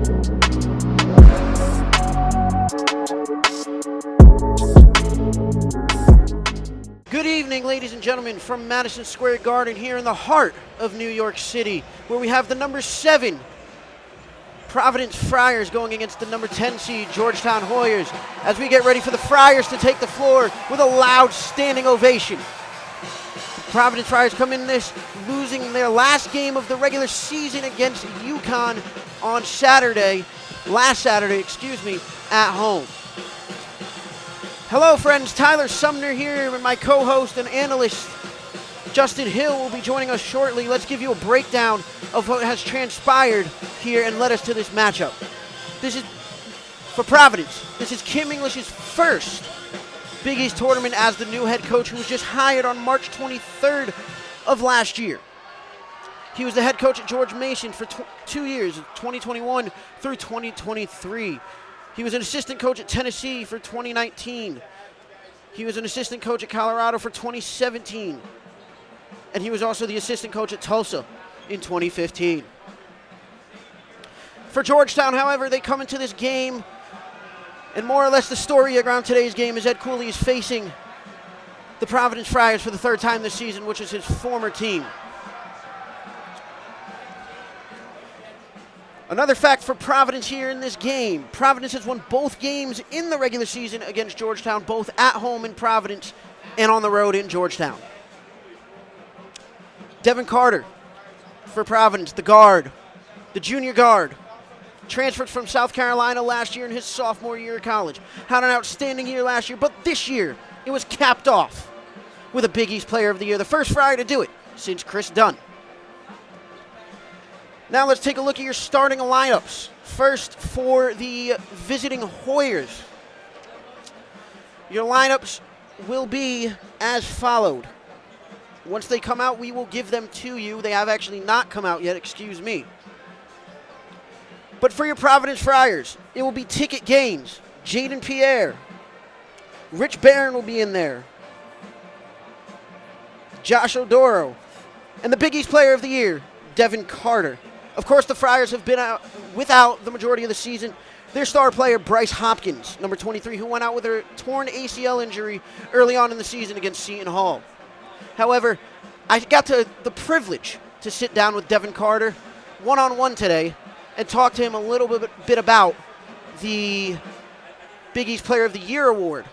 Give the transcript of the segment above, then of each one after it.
Good evening, ladies and gentlemen, from Madison Square Garden here in the heart of New York City, where we have the number 7 Providence Friars going against the number 10 seed Georgetown Hoyas as we get ready for the Friars to take the floor with a loud standing ovation. The Providence Friars come in this losing their last game of the regular season against UConn on last Saturday, at home. Hello, friends. Tyler Sumner here, and my co-host and analyst, Justin Hill, will be joining us shortly. Let's give you a breakdown of what has transpired here and led us to this matchup. This is, for Providence, this is Kim English's first Big East tournament as the new head coach, who was just hired on March 23rd of last year. He was the head coach at George Mason for 2 years, 2021 through 2023. He was an assistant coach at Tennessee for 2019. He was an assistant coach at Colorado for 2017. And he was also the assistant coach at Tulsa in 2015. For Georgetown, however, they come into this game, and more or less the story around today's game is Ed Cooley is facing the Providence Friars for the third time this season, which is his former team. Another fact for Providence here in this game: Providence has won both games in the regular season against Georgetown, both at home in Providence and on the road in Georgetown. Devin Carter for Providence, the guard, the junior guard, transferred from South Carolina last year in his sophomore year of college. Had an outstanding year last year, but this year it was capped off with a Big East Player of the Year, the first Friar to do it since Chris Dunn. Now let's take a look at your starting lineups. First, for the visiting Hoyas, your lineups will be as followed. Once they come out, we will give them to you. They have actually not come out yet, excuse me. But for your Providence Friars, it will be Ticket Gaines, Jaden Pierre, Rich Barron will be in there, Josh Odoro, and the Big East Player of the Year, Devin Carter. Of course, the Friars have been out without the majority of the season their star player, Bryce Hopkins, number 23, who went out with a torn ACL injury early on in the season against Seton Hall. However, I got the privilege to sit down with Devin Carter one-on-one today and talk to him a little bit about the Big East Player of the Year award.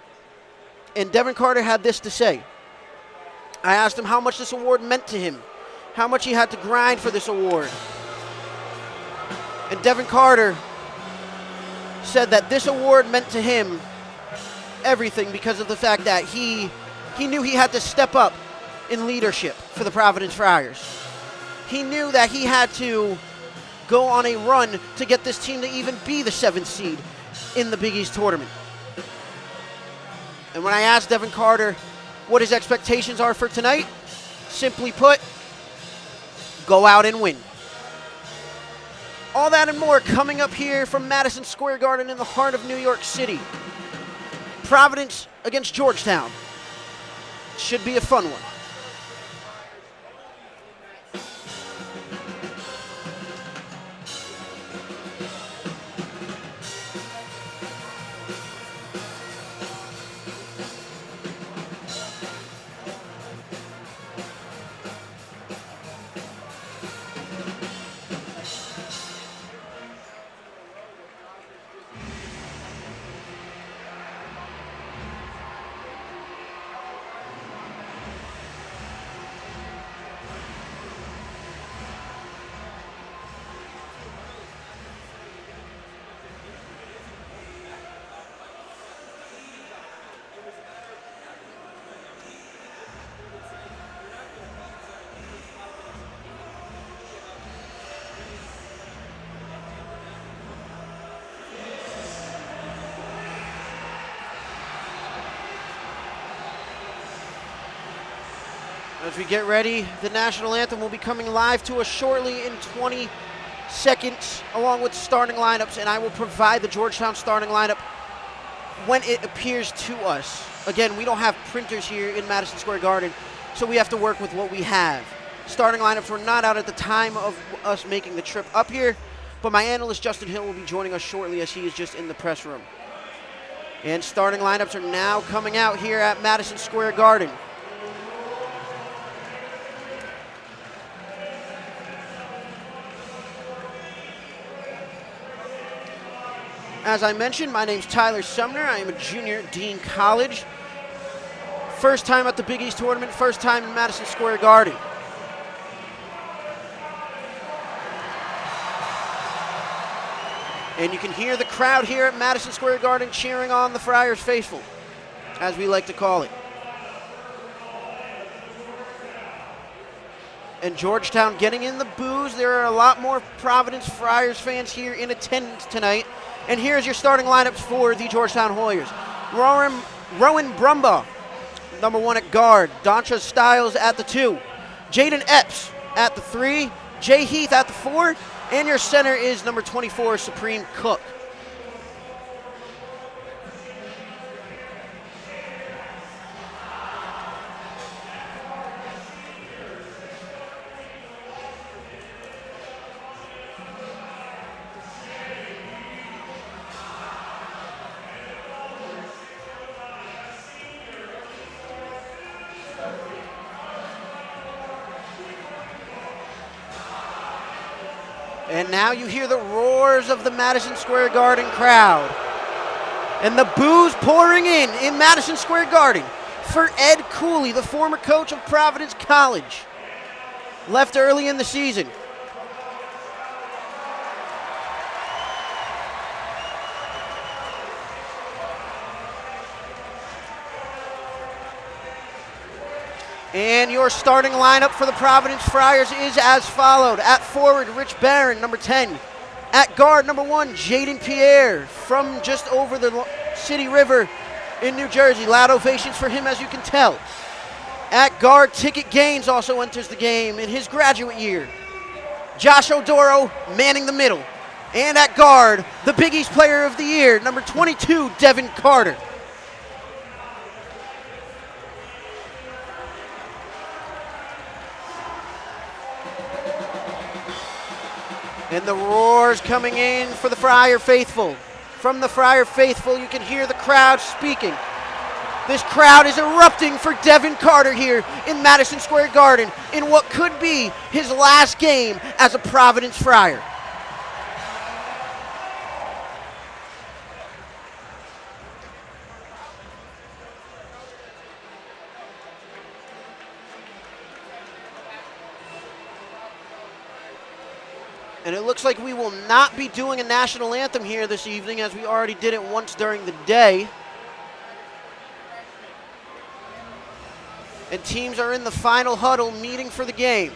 And Devin Carter had this to say. I asked him how much this award meant to him, how much he had to grind for this award. And Devin Carter said that this award meant to him everything because of the fact that he knew he had to step up in leadership for the Providence Friars. He knew that he had to go on a run to get this team to even be the 7th seed in the Big East tournament. And when I asked Devin Carter what his expectations are for tonight, simply put, go out and win. All that and more coming up here from Madison Square Garden in the heart of New York City. Providence against Georgetown. Should be a fun one. As we get ready, the national anthem will be coming live to us shortly in 20 seconds, along with starting lineups, and I will provide the Georgetown starting lineup when it appears to us. Again, we don't have printers here in Madison Square Garden, so we have to work with what we have. Starting lineups were not out at the time of us making the trip up here, but my analyst Justin Hill will be joining us shortly as he is just in the press room. And starting lineups are now coming out here at Madison Square Garden. As I mentioned, my name's Tyler Sumner. I am a junior at Dean College. First time at the Big East Tournament, first time in Madison Square Garden. And you can hear the crowd here at Madison Square Garden cheering on the Friars faithful, as we like to call it. And Georgetown getting in the boos. There are a lot more Providence Friars fans here in attendance tonight. And here's your starting lineups for the Georgetown Hoyas. Rowan Brumbaugh, number 1 at guard. Dontra Stiles at the 2. Jaden Epps at the 3. Jay Heath at the 4. And your center is number 24, Supreme Cook. And now you hear the roars of the Madison Square Garden crowd. And the boos pouring in Madison Square Garden for Ed Cooley, the former coach of Providence College. Left early in the season. And your starting lineup for the Providence Friars is as followed. At forward, Rich Barron, number 10. At guard, number 1, Jaden Pierre from just over the City River in New Jersey. Loud ovations for him, as you can tell. At guard, Ticket Gaines also enters the game in his graduate year. Josh Odoro manning the middle. And at guard, the Big East Player of the Year, number 22, Devin Carter. And the roars coming in for the Friar faithful. From the Friar faithful, you can hear the crowd speaking. This crowd is erupting for Devin Carter here in Madison Square Garden in what could be his last game as a Providence Friar. And it looks like we will not be doing a national anthem here this evening, as we already did it once during the day. And teams are in the final huddle meeting for the game.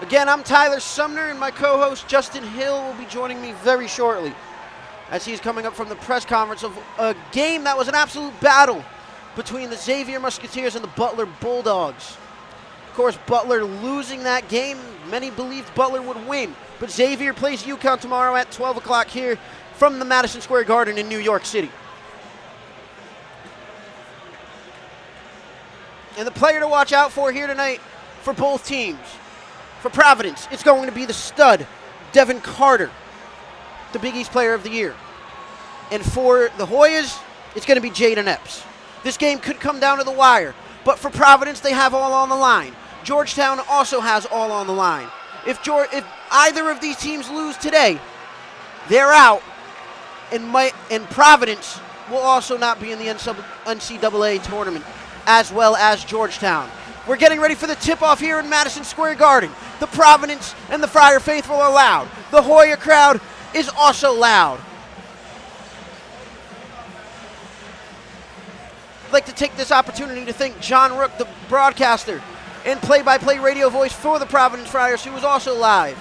Again, I'm Tyler Sumner, and my co-host Justin Hill will be joining me very shortly as he's coming up from the press conference of a game that was an absolute battle between the Xavier Musketeers and the Butler Bulldogs. Of course, Butler losing that game, many believed Butler would win, but Xavier plays UConn tomorrow at 12 o'clock here from the Madison Square Garden in New York City. And the player to watch out for here tonight for both teams. For Providence, it's going to be the stud, Devin Carter, the Big East Player of the Year. And for the Hoyas, it's going to be Jaden Epps. This game could come down to the wire, but for Providence, they have all on the line. Georgetown also has all on the line. If either of these teams lose today, they're out, and Providence will also not be in the NCAA tournament, as well as Georgetown. We're getting ready for the tip-off here in Madison Square Garden. The Providence and the Friar faithful are loud. The Hoya crowd is also loud. I'd like to take this opportunity to thank John Rook, the broadcaster and play-by-play radio voice for the Providence Friars, who was also live,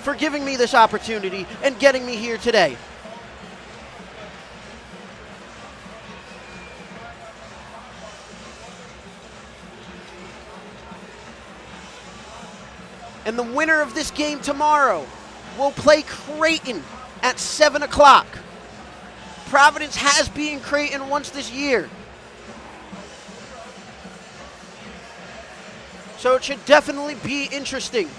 for giving me this opportunity and getting me here today. And the winner of this game tomorrow will play Creighton at 7 o'clock. Providence has beaten Creighton once this year. So it should definitely be interesting.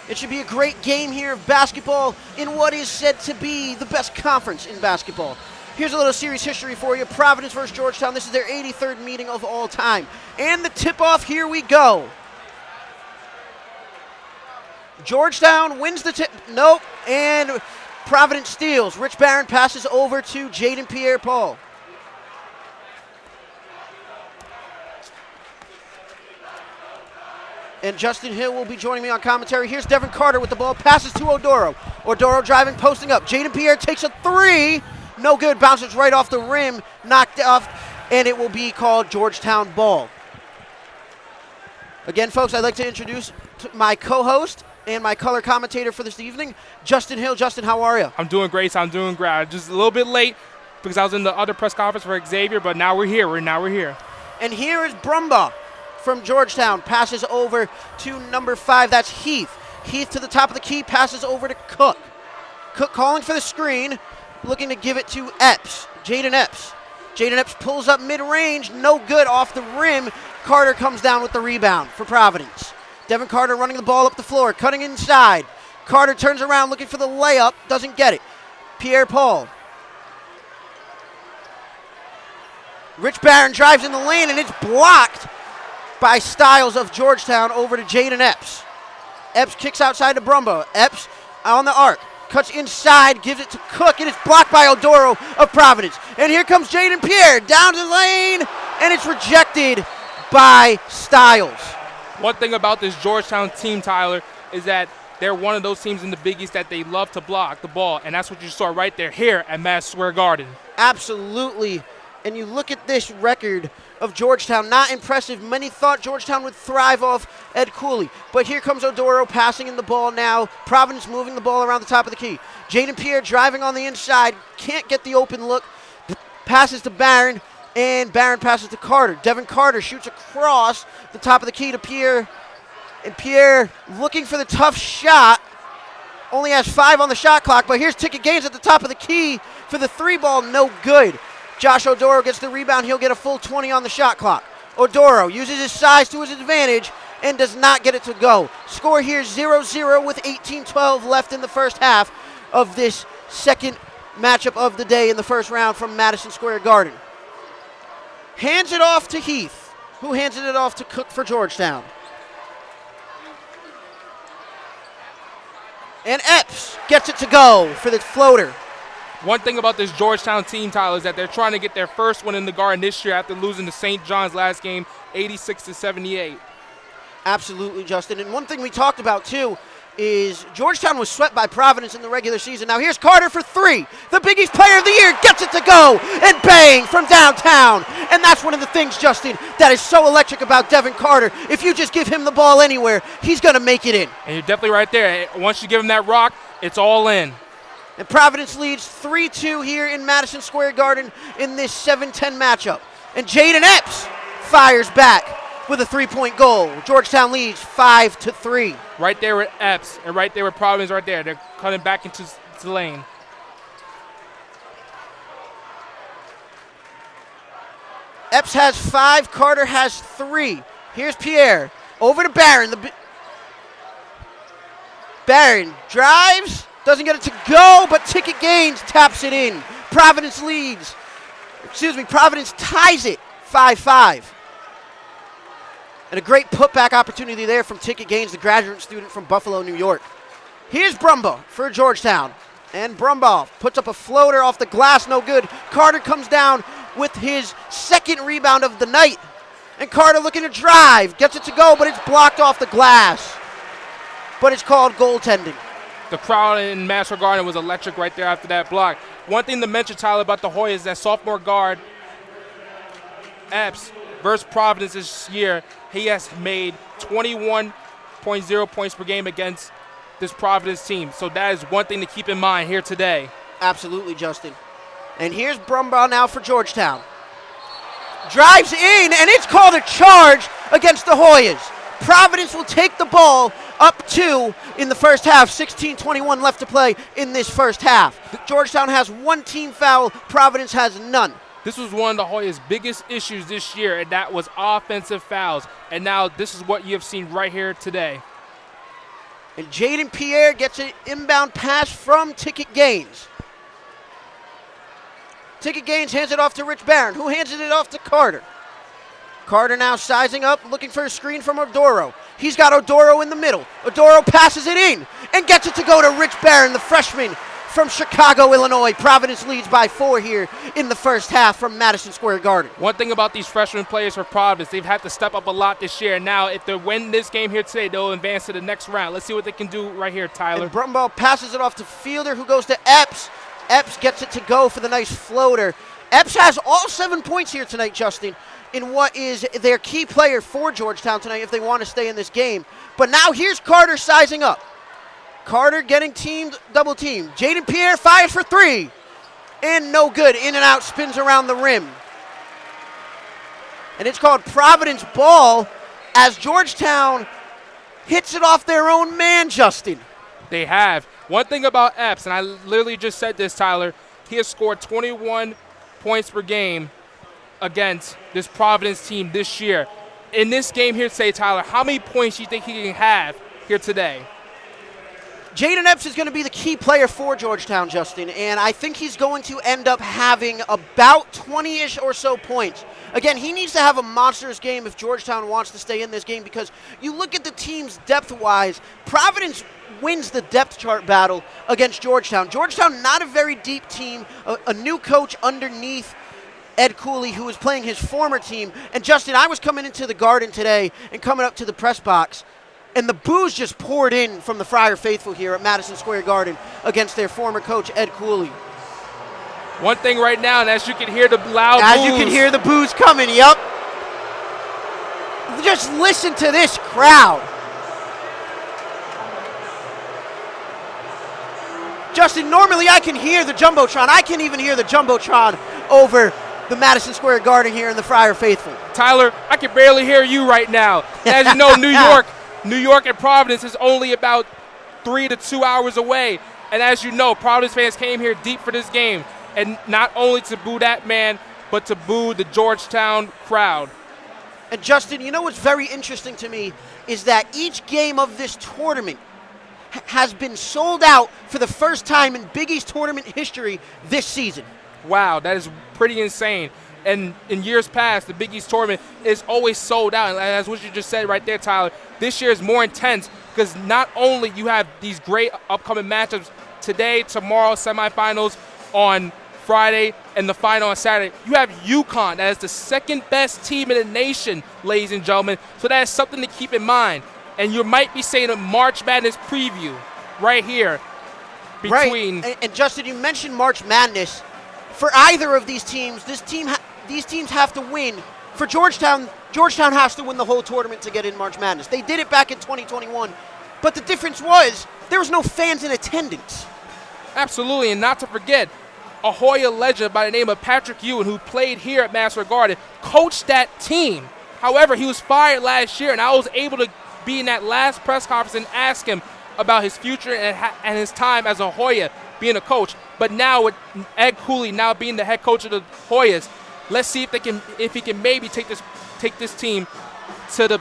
It should be a great game here of basketball in what is said to be the best conference in basketball. Here's a little series history for you. Providence versus Georgetown. This is their 83rd meeting of all time. And the tip-off, here we go. Georgetown wins the tip. Nope. And Providence steals. Rich Barron passes over to Jaden Pierre-Paul. And Justin Hill will be joining me on commentary. Here's Devin Carter with the ball. Passes to Odoro. Odoro driving, posting up. Jaden Pierre takes a three. No good. Bounces right off the rim. Knocked off. And it will be called Georgetown ball. Again, folks, I'd like to introduce my co-host and my color commentator for this evening, Justin Hill. Justin, how are you? I'm doing great. I'm doing great. Just a little bit late because I was in the other press conference for Xavier, but now we're here. Now we're here. And here is Brumbaugh from Georgetown. Passes over to number 5. That's Heath. Heath to the top of the key. Passes over to Cook. Cook calling for the screen. Looking to give it to Epps. Jaden Epps. Jaden Epps pulls up mid-range. No good off the rim. Carter comes down with the rebound for Providence. Devin Carter running the ball up the floor. Cutting inside. Carter turns around looking for the layup. Doesn't get it. Pierre-Paul. Rich Barron drives in the lane, and it's blocked by Styles of Georgetown over to Jaden Epps. Epps kicks outside to Brumbaugh. Epps on the arc. Cuts inside, gives it to Cook, and it's blocked by Odoro of Providence. And here comes Jaden Pierre down the lane, and it's rejected by Styles. One thing about this Georgetown team, Tyler, is that they're one of those teams in the Big East that they love to block the ball, and that's what you saw right there here at Madison Square Garden. Absolutely. And you look at this record of Georgetown, not impressive. Many thought Georgetown would thrive off Ed Cooley. But here comes Odoro passing in the ball now. Providence moving the ball around the top of the key. Jaden Pierre driving on the inside. Can't get the open look. Passes to Barron, and Barron passes to Carter. Devin Carter shoots across the top of the key to Pierre. And Pierre looking for the tough shot. Only has 5 on the shot clock, but here's Ticket Gaines at the top of the key for the 3 ball. No good. Josh Odoro gets the rebound. He'll get a full 20 on the shot clock. Odoro uses his size to his advantage and does not get it to go. Score here 0-0 with 18-12 left in the first half of this second matchup of the day in the first round from Madison Square Garden. Hands it off to Heath, who hands it off to Cook for Georgetown. And Epps gets it to go for the floater. One thing about this Georgetown team, Tyler, is that they're trying to get their first win in the Garden this year after losing to St. John's last game, 86-78. Absolutely, Justin. And one thing we talked about, too, is Georgetown was swept by Providence in the regular season. Now here's Carter for 3. The Big East Player of the Year gets it to go, and bang, from downtown. And that's one of the things, Justin, that is so electric about Devin Carter. If you just give him the ball anywhere, he's going to make it in. And you're definitely right there. Once you give him that rock, it's all in. And Providence leads 3-2 here in Madison Square Garden in this 7-10 matchup. And Jaden Epps fires back with a 3-point goal. Georgetown leads 5-3. Right there with Epps, and right there with Providence right there. They're cutting back into the lane. Epps has 5, Carter has 3. Here's Pierre, over to Barron. Barron drives. Doesn't get it to go, but Ticket Gaines taps it in. Providence ties it 5-5. And a great putback opportunity there from Ticket Gaines, the graduate student from Buffalo, New York. Here's Brumbaugh for Georgetown. And Brumbaugh puts up a floater off the glass, no good. Carter comes down with his second rebound of the night. And Carter looking to drive, gets it to go, but it's blocked off the glass. But it's called goaltending. The crowd in Madison Square Garden was electric right there after that block. One thing to mention, Tyler, about the Hoyas is that sophomore guard Epps versus Providence this year, he has made 21.0 points per game against this Providence team. So that is one thing to keep in mind here today. Absolutely, Justin. And here's Brumbaugh now for Georgetown. Drives in, and it's called a charge against the Hoyas. Providence will take the ball up 2 in the first half. 16:21 left to play in this first half. Georgetown has 1 team foul. Providence has none. This was one of the Hoyas' biggest issues this year, and that was offensive fouls. And now this is what you have seen right here today. And Jaden Pierre gets an inbound pass from Ticket Gaines. Ticket Gaines hands it off to Rich Barron, who hands it off to Carter. Carter now sizing up, looking for a screen from Odoro. He's got Odoro in the middle. Odoro passes it in and gets it to go to Rich Barron, the freshman from Chicago, Illinois. Providence leads by 4 here in the first half from Madison Square Garden. One thing about these freshman players for Providence, they've had to step up a lot this year. Now, if they win this game here today, they'll advance to the next round. Let's see what they can do right here, Tyler. And Brumbaugh passes it off to Fielder, who goes to Epps. Epps gets it to go for the nice floater. Epps has all 7 points here tonight, Justin, in what is their key player for Georgetown tonight if they want to stay in this game. But now here's Carter sizing up. Carter getting double teamed. Jaden Pierre fires for 3. And no good. In and out, spins around the rim. And it's called Providence ball as Georgetown hits it off their own man, Justin. They have. One thing about Epps, and I literally just said this, Tyler, he has scored 21 points per game against this Providence team this year. In this game here today, Tyler, how many points do you think he can have here today? Jaden Epps is going to be the key player for Georgetown, Justin, and I think he's going to end up having about 20-ish or so points. Again, he needs to have a monstrous game if Georgetown wants to stay in this game, because you look at the teams depth-wise, Providence wins the depth chart battle against Georgetown. Georgetown, not a very deep team, a new coach underneath Ed Cooley, who was playing his former team. And Justin, I was coming into the Garden today and coming up to the press box, and the boos just poured in from the Friar Faithful here at Madison Square Garden against their former coach, Ed Cooley. One thing right now, and as you can hear the loud boos. As you can hear the boos coming, yep. Just listen to this crowd. Justin, normally I can hear the Jumbotron. I can't even hear the Jumbotron over the Madison Square Garden here in the Friar Faithful. Tyler, I can barely hear you right now. As you know, New York and Providence is only about 3 to 2 hours away. And as you know, Providence fans came here deep for this game. And not only to boo that man, but to boo the Georgetown crowd. And Justin, you know what's very interesting to me is that each game of this tournament has been sold out for the first time in Big East tournament history this season. Wow, that is pretty insane. And in years past, the Big East tournament is always sold out. And as what you just said right there, Tyler, this year is more intense because not only you have these great upcoming matchups today, tomorrow, semifinals on Friday, and the final on Saturday, you have UConn. That is the second best team in the nation, ladies and gentlemen. So that is something to keep in mind. And you might be saying a March Madness preview right here between. Right. And Justin, you mentioned March Madness. For either of these teams, these teams have to win. For Georgetown has to win the whole tournament to get in March Madness. They did it back in 2021, but the difference was there was no fans in attendance. Absolutely, and not to forget, a Hoya legend by the name of Patrick Ewing, who played here at Madison Square Garden, coached that team. However, he was fired last year, and I was able to be in that last press conference and ask him about his future and his time as a Hoya, being a coach. But now with Ed Cooley now being the head coach of the Hoyas, let's see if he can maybe take this team to the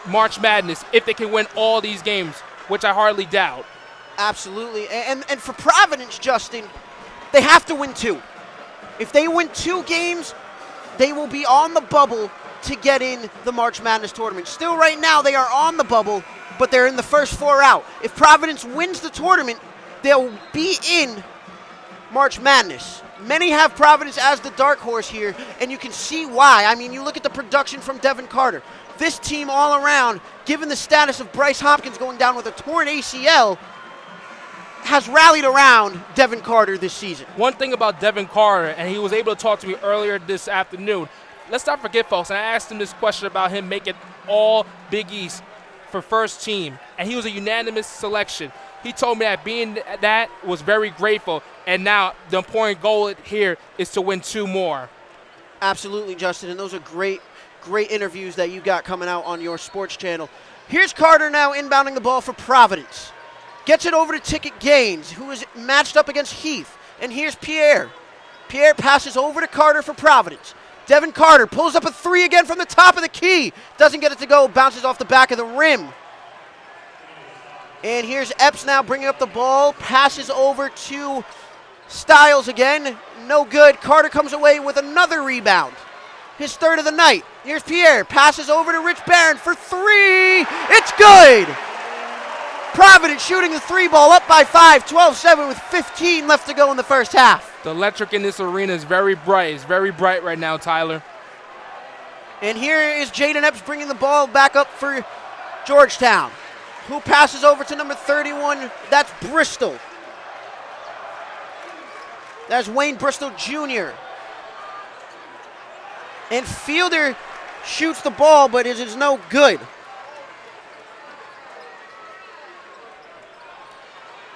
March Madness, if they can win all these games, which I hardly doubt. Absolutely. And for Providence, Justin, they have to win 2. If they win 2 games, they will be on the bubble to get in the March Madness tournament. Still right now they are on the bubble, but they're in the first 4 out. If Providence wins the tournament, they'll be in March Madness. Many have Providence as the dark horse here, and you can see why. I mean, you look at the production from Devin Carter. This team all around, given the status of Bryce Hopkins going down with a torn ACL, has rallied around Devin Carter this season. One thing about Devin Carter, and he was able to talk to me earlier this afternoon, let's not forget, folks, and I asked him this question about him making all Big East for first team, and he was a unanimous selection. He told me that being that was very grateful, and now the important goal here is to win 2 more. Absolutely, Justin, and those are great interviews that you got coming out on your sports channel. Here's Carter now inbounding the ball for Providence. Gets it over to Ticket Gaines, who is matched up against Heath. And here's Pierre. Pierre passes over to Carter for Providence. Devin Carter pulls up a three again from the top of the key. Doesn't get it to go, bounces off the back of the rim. And here's Epps now bringing up the ball, passes over to Styles again. No good. Carter comes away with another rebound. His third of the night. Here's Pierre, passes over to Rich Barron for three. It's good! Providence shooting the three ball up by 5, 12-7 with 15 left to go in the first half. The electric in this arena is very bright. It's very bright right now, Tyler. And here is Jaden Epps bringing the ball back up for Georgetown, who passes over to number 31. That's Bristol. That's Wayne Bristol Jr. And Fielder shoots the ball, but it is no good.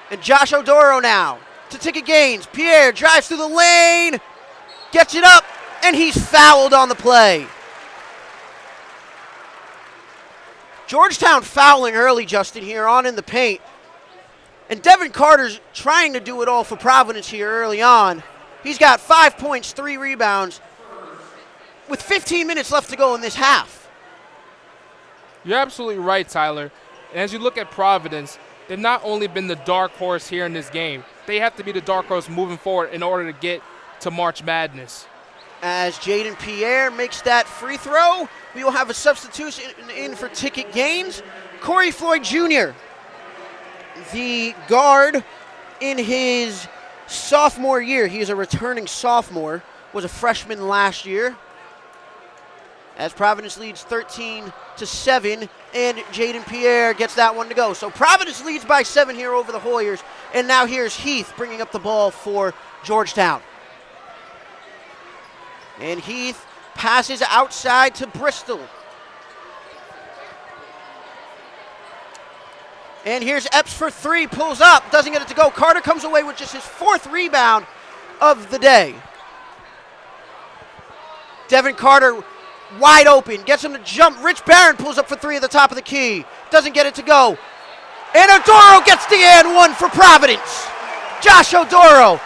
And Josh Odoro now to Ticket Gaines. Pierre drives through the lane, gets it up, and he's fouled on the play. Georgetown fouling early, Justin, here on in the paint. And Devin Carter's trying to do it all for Providence here early on. He's got 5 points, 3 rebounds, with 15 minutes left to go in this half. You're absolutely right, Tyler. And as you look at Providence, they've not only been the dark horse here in this game, they have to be the dark horse moving forward in order to get to March Madness. As Jaden Pierre makes that free throw, we will have a substitution in for Ticket Gaines. Corey Floyd Jr., the guard in his sophomore year. He is a returning sophomore, was a freshman last year. As Providence leads 13-7, and Jaden Pierre gets that one to go. So Providence leads by 7 here over the Hoyers, and now here's Heath bringing up the ball for Georgetown. And Heath passes outside to Bristol. And here's Epps for three, pulls up, doesn't get it to go. Carter comes away with just his 4th rebound of the day. Devin Carter wide open, gets him to jump. Rich Barron pulls up for three at the top of the key, doesn't get it to go. And Odoro gets the and one for Providence. Josh Odoro,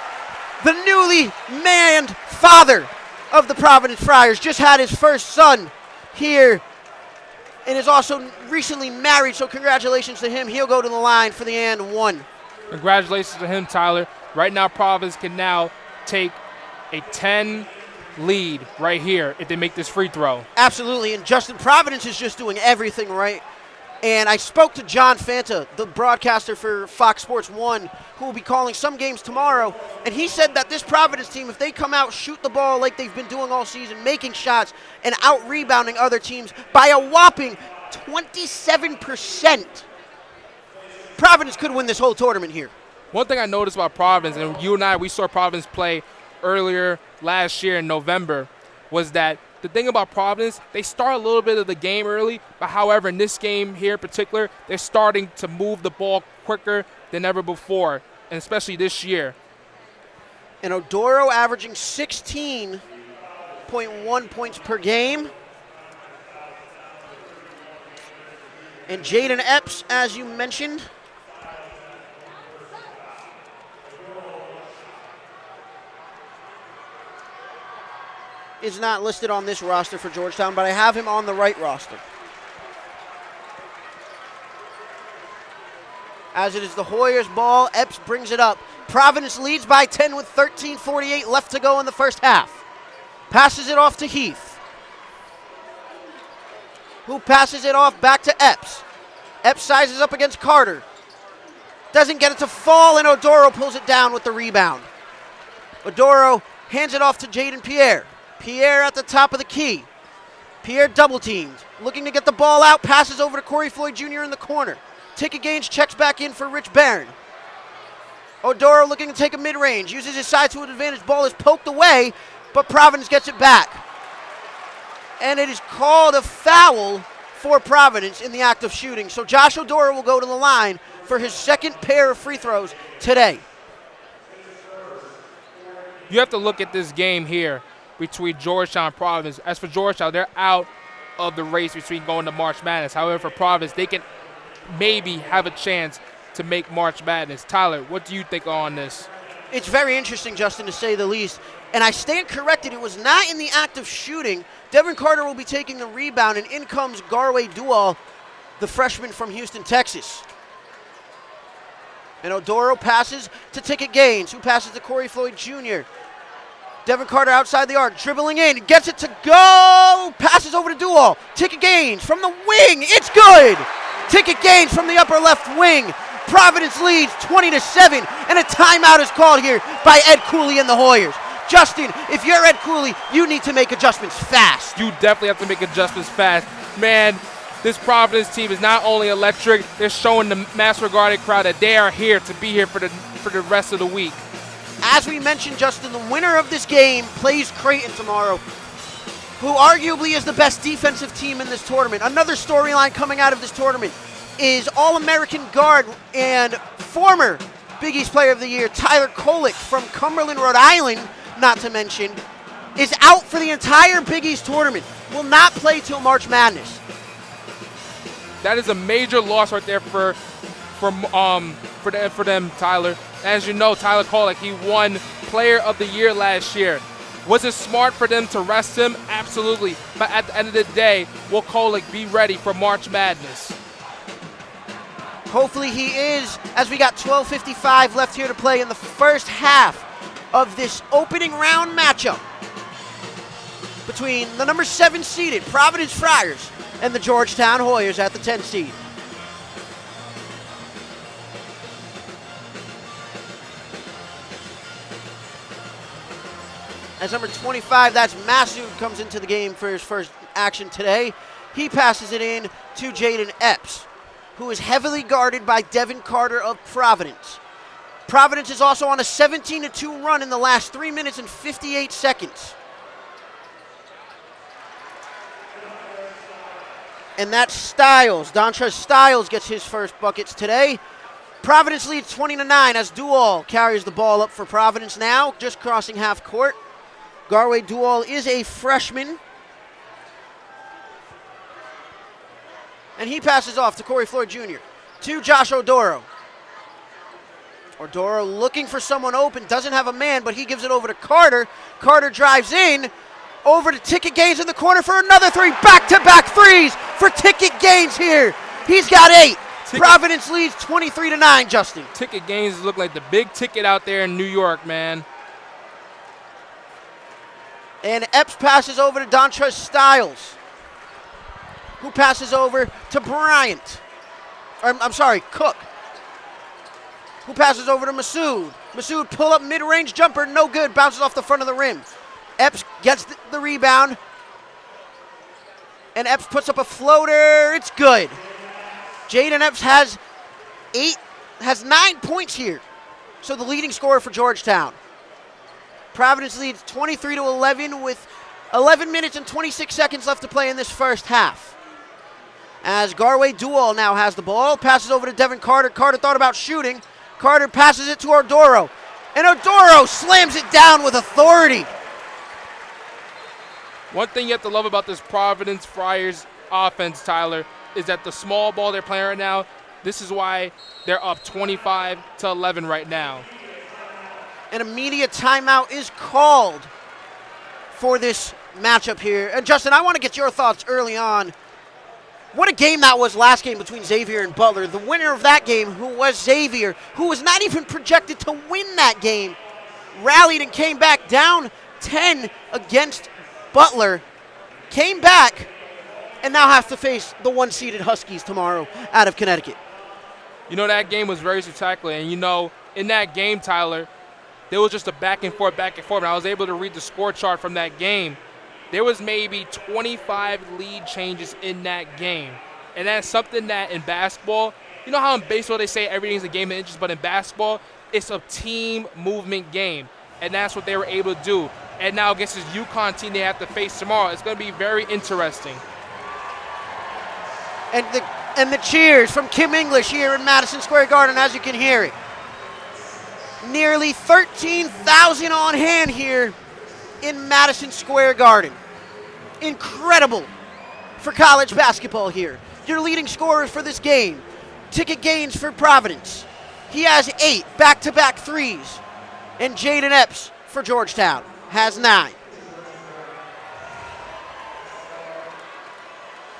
the newly manned father of the Providence Friars, just had his first son here and is also recently married, so congratulations to him. He'll go to the line for the and one. Congratulations to him, Tyler. Right now, Providence can now take a 10 lead right here if they make this free throw. Absolutely, and Justin, Providence is just doing everything right. And I spoke to John Fanta, the broadcaster for Fox Sports 1, who will be calling some games tomorrow, and he said that this Providence team, if they come out, shoot the ball like they've been doing all season, making shots, and out-rebounding other teams by a whopping 27%, Providence could win this whole tournament here. One thing I noticed about Providence, and you and I, we saw Providence play earlier last year in November, was that the thing about Providence, they start a little bit of the game early, but however, in this game here in particular, they're starting to move the ball quicker than ever before, and especially this year. And Odoro averaging 16.1 points per game. And Jaden Epps, as you mentioned, is not listed on this roster for Georgetown, but I have him on the right roster. As it is the Hoyers' ball, Epps brings it up. Providence leads by 10 with 13:48 left to go in the first half. Passes it off to Heath, who passes it off back to Epps. Epps sizes up against Carter. Doesn't get it to fall, and Odoro pulls it down with the rebound. Odoro hands it off to Jaden Pierre. Pierre at the top of the key. Pierre double teamed, looking to get the ball out, passes over to Corey Floyd Jr. in the corner. Ticket Gaines checks back in for Rich Barron. Odoro looking to take a mid-range, uses his side to an advantage. Ball is poked away, but Providence gets it back. And it is called a foul for Providence in the act of shooting. So Josh Odoro will go to the line for his 2nd pair of free throws today. You have to look at this game here between Georgetown and Providence. As for Georgetown, they're out of the race between going to March Madness. However, for Providence, they can maybe have a chance to make March Madness. Tyler, what do you think on this? It's very interesting, Justin, to say the least. And I stand corrected. It was not in the act of shooting. Devin Carter will be taking the rebound, and in comes Garway Dual, the freshman from Houston, Texas. And Odoro passes to Ticket Gaines, who passes to Corey Floyd Jr. Devin Carter outside the arc, dribbling in, gets it to go, passes over to Dual. Ticket Gaines from the wing, it's good! Ticket Gaines from the upper left wing. Providence leads 20-7, and a timeout is called here by Ed Cooley and the Hoyers. Justin, if you're Ed Cooley, you need to make adjustments fast. You definitely have to make adjustments fast. Man, this Providence team is not only electric, they're showing the Master Guarded crowd that they are here to be here for the rest of the week. As we mentioned, Justin, the winner of this game plays Creighton tomorrow, who arguably is the best defensive team in this tournament. Another storyline coming out of this tournament is All-American guard and former Big East Player of the Year Tyler Kolek from Cumberland, Rhode Island, not to mention, is out for the entire Big East tournament. Will not play till March Madness. That is a major loss right there for them, Tyler. As you know, Tyler Kolek, he won Player of the Year last year. Was it smart for them to rest him? Absolutely. But at the end of the day, will Kolek be ready for March Madness? Hopefully he is, as we got 12:55 left here to play in the first half of this opening round matchup between the number 7 seeded Providence Friars and the Georgetown Hoyers at the 10 seed. As number 25, that's Massoud, comes into the game for his first action today. He passes it in to Jaden Epps, who is heavily guarded by Devin Carter of Providence. Providence is also on a 17-2 run in the last 3 minutes and 58 seconds. And that's Styles. Dontrez Styles gets his first buckets today. Providence leads 20-9 as Dual carries the ball up for Providence now, just crossing half court. Garway Dual is a freshman. And he passes off to Corey Floyd Jr. to Josh Odoro. Odoro looking for someone open, doesn't have a man, but he gives it over to Carter. Carter drives in, over to Ticket Gaines in the corner for another three. Back-to-back threes for Ticket Gaines here. He's got 8. Providence leads 23-9, Justin. Ticket Gaines look like the big ticket out there in New York, man. And Epps passes over to Dontrez Styles, who passes over to Cook, who passes over to Massoud. Massoud pull up mid-range jumper, no good, bounces off the front of the rim. Epps gets the rebound, and Epps puts up a floater, it's good. Jaden Epps has 9 points here, so the leading scorer for Georgetown. Providence leads 23-11 with 11 minutes and 26 seconds left to play in this first half. As Garway Dual now has the ball, passes over to Devin Carter. Carter thought about shooting. Carter passes it to Odoro, and Odoro slams it down with authority. One thing you have to love about this Providence Friars offense, Tyler, is that the small ball they're playing right now, this is why they're up 25-11 right now. An immediate timeout is called for this matchup here. And Justin, I want to get your thoughts early on. What a game that was last game between Xavier and Butler. The winner of that game, who was Xavier, who was not even projected to win that game, rallied and came back down 10 against Butler, came back, and now has to face the 1-seeded Huskies tomorrow out of Connecticut. You know, that game was very spectacular. And, you know, in that game, Tyler, there was just a back and forth. And I was able to read the score chart from that game. There was maybe 25 lead changes in that game. And that's something that in basketball, you know how in baseball they say everything's a game of inches, but in basketball, it's a team movement game. And that's what they were able to do. And now against this UConn team they have to face tomorrow, it's going to be very interesting. And the cheers from Kim English here in Madison Square Garden, as you can hear it. Nearly 13,000 on hand here in Madison Square Garden. Incredible for college basketball here. Your leading scorers for this game. Ticket Gaines for Providence. He has 8 back-to-back threes. And Jaden Epps for Georgetown has 9.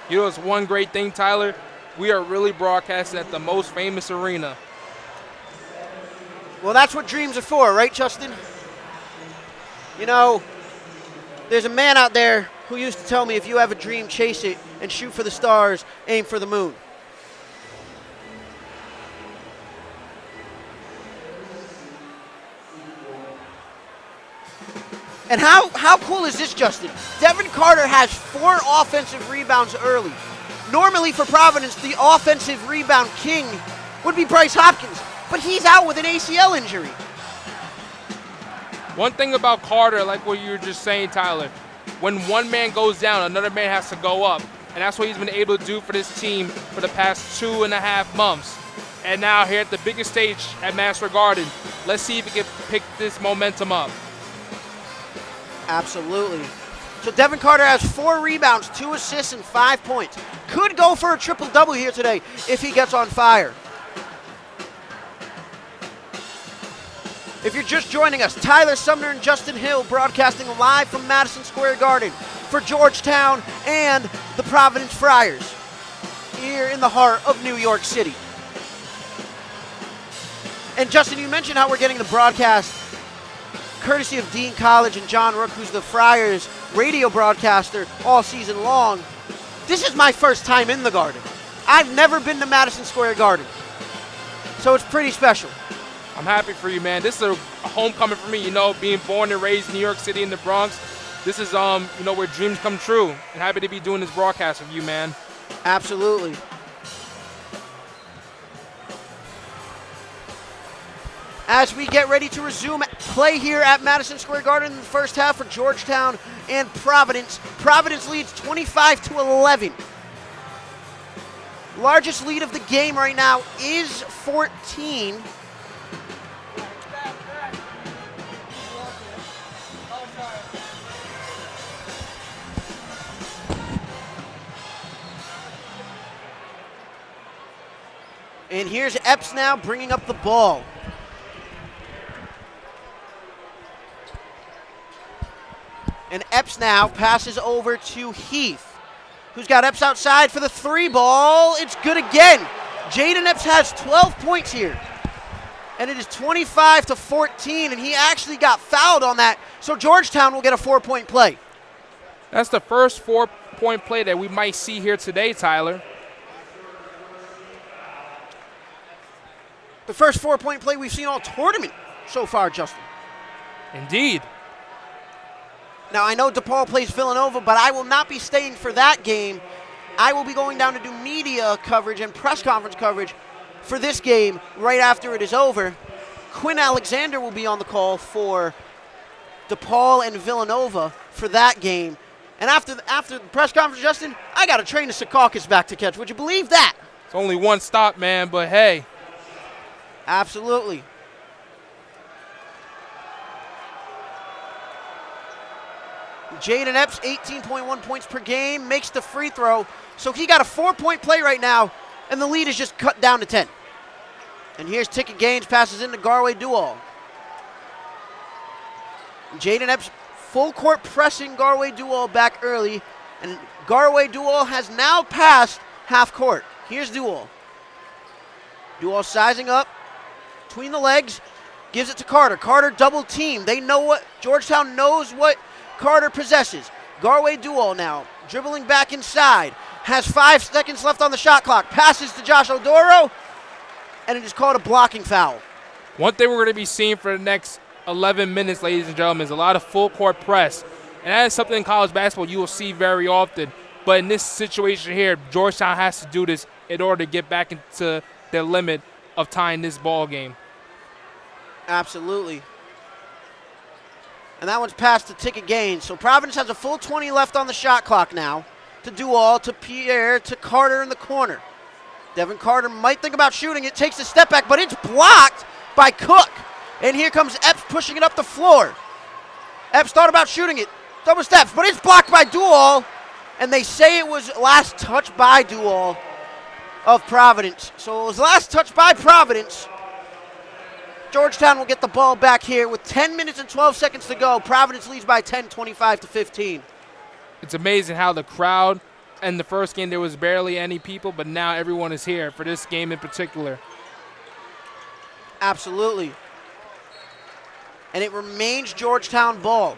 You know, it's one great thing, Tyler. We are really broadcasting at the most famous arena. Well, that's what dreams are for, right, Justin? You know, there's a man out there who used to tell me, if you have a dream, chase it and shoot for the stars, aim for the moon. And how cool is this, Justin? Devin Carter has 4 offensive rebounds early. Normally for Providence, the offensive rebound king would be Bryce Hopkins, but he's out with an ACL injury. One thing about Carter, like what you were just saying, Tyler, when one man goes down, another man has to go up. And that's what he's been able to do for this team for the past 2.5 months. And now here at the biggest stage at Master Garden, let's see if he can pick this momentum up. Absolutely. So Devin Carter has 4 rebounds, 2 assists, and 5 points. Could go for a triple-double here today if he gets on fire. If you're just joining us, Tyler Sumner and Justin Hill broadcasting live from Madison Square Garden for Georgetown and the Providence Friars here in the heart of New York City. And Justin, you mentioned how we're getting the broadcast courtesy of Dean College and John Rook, who's the Friars radio broadcaster all season long. This is my first time in the Garden. I've never been to Madison Square Garden, so it's pretty special. I'm happy for you, man. This is a homecoming for me, you know, being born and raised in New York City in the Bronx. This is, you know, where dreams come true. And happy to be doing this broadcast with you, man. Absolutely. As we get ready to resume play here at Madison Square Garden in the first half for Georgetown and Providence. Providence leads 25-11. Largest lead of the game right now is 14. And here's Epps now bringing up the ball. And Epps now passes over to Heath, who's got Epps outside for the 3 ball. It's good again. Jaden Epps has 12 points here. And it is 25-14, and he actually got fouled on that. So Georgetown will get a 4-point play. That's the first 4-point play that we might see here today, Tyler. The first 4-point play we've seen all tournament so far, Justin. Indeed. Now, I know DePaul plays Villanova, but I will not be staying for that game. I will be going down to do media coverage and press conference coverage for this game right after it is over. Quinn Alexander will be on the call for DePaul and Villanova for that game. And after the press conference, Justin, I got a train to Secaucus back to catch. Would you believe that? It's only one stop, man, but hey. Absolutely. Jaden Epps, 18.1 points per game, makes the free throw. So he got a 4-point play right now, and the lead is just cut down to 10. And here's Ticket Gaines, passes into Garway Dual. Jaden Epps full court pressing Garway Dual back early, and Garway Dual has now passed half court. Here's Dual. Dual sizing up between the legs, gives it to Carter. Carter double team. They know what, Georgetown knows what Carter possesses. Garway Dual now, dribbling back inside, has 5 seconds left on the shot clock, passes to Josh Odoro, and it is called a blocking foul. One thing we're going to be seeing for the next 11 minutes, ladies and gentlemen, is a lot of full court press. And that is something in college basketball you will see very often. But in this situation here, Georgetown has to do this in order to get back into their limit of tying this ball game. Absolutely. And that one's passed to Ticket Gaines. So Providence has a full 20 left on the shot clock now. To Dual, to Pierre, to Carter in the corner. Devin Carter might think about shooting it, takes a step back, but it's blocked by Cook. And here comes Epps pushing it up the floor. Epps thought about shooting it, double steps, but it's blocked by Dual. And they say it was last touch by Dual of Providence. So it was last touch by Providence. Georgetown will get the ball back here with 10 minutes and 12 seconds to go. Providence leads by 10, 25-15. It's amazing how the crowd, in the first game there was barely any people, but now everyone is here for this game in particular. Absolutely. And it remains Georgetown ball.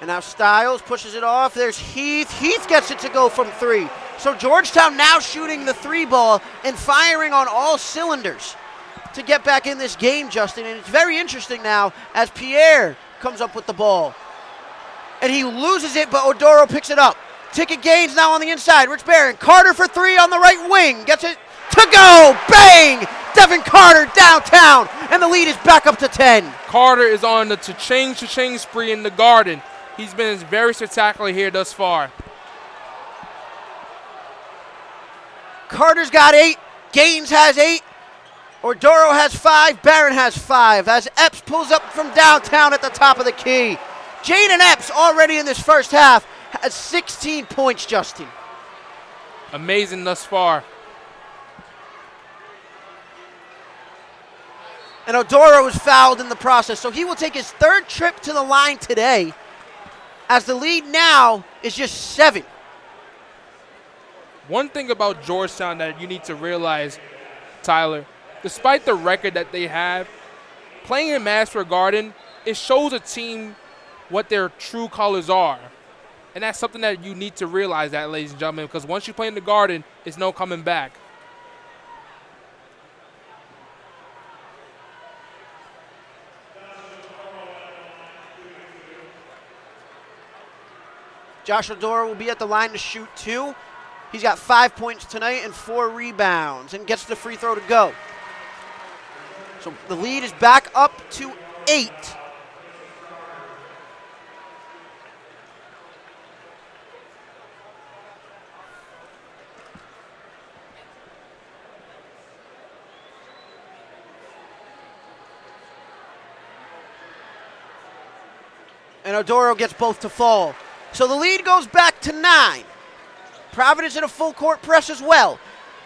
And now Stiles pushes it off. There's Heath. Heath gets it to go from 3. So Georgetown now shooting the 3 ball and firing on all cylinders to get back in this game, Justin. And it's very interesting now as Pierre comes up with the ball. And he loses it, but Odoro picks it up. Ticket Gaines now on the inside. Rich Barron. Carter for 3 on the right wing. Gets it to go. Bang! Devin Carter downtown. And the lead is back up to 10. Carter is on the cha-ching spree in the Garden. He's been very spectacular here thus far. Carter's got 8. Gaines has 8. Odoro has 5. Barron has 5. As Epps pulls up from downtown at the top of the key. Jaden Epps already in this first half has 16 points, Justin. Amazing thus far. And Odoro was fouled in the process, so he will take his 3rd trip to the line today, as the lead now is just 7. One thing about Georgetown that you need to realize, Tyler, despite the record that they have, playing in Madison Garden, it shows a team what their true colors are. And that's something that you need to realize that, ladies and gentlemen, because once you play in the Garden, it's no coming back. Josh Odoro will be at the line to shoot 2. He's got 5 points tonight and 4 rebounds and gets the free throw to go. So the lead is back up to 8. And Odoro gets both to fall. So the lead goes back to 9. Providence in a full court press as well.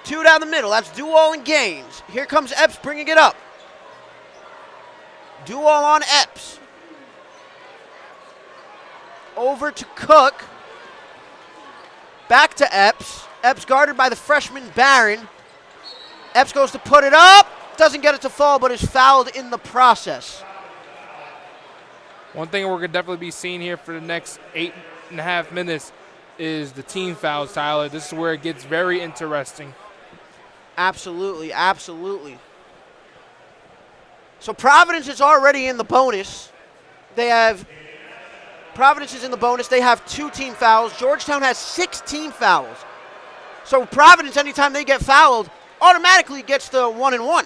2 down the middle. That's Dual and Gaines. Here comes Epps bringing it up. Dual on Epps. Over to Cook. Back to Epps. Epps guarded by the freshman Barron. Epps goes to put it up. Doesn't get it to fall, but is fouled in the process. One thing we're going to definitely be seeing here for the next 8.5 minutes is the team fouls, Tyler. This is where it gets very interesting. Absolutely, absolutely. So Providence is already in the bonus. Providence is in the bonus. They have 2 team fouls. Georgetown has 16 fouls. So Providence, anytime they get fouled, automatically gets the 1-and-1.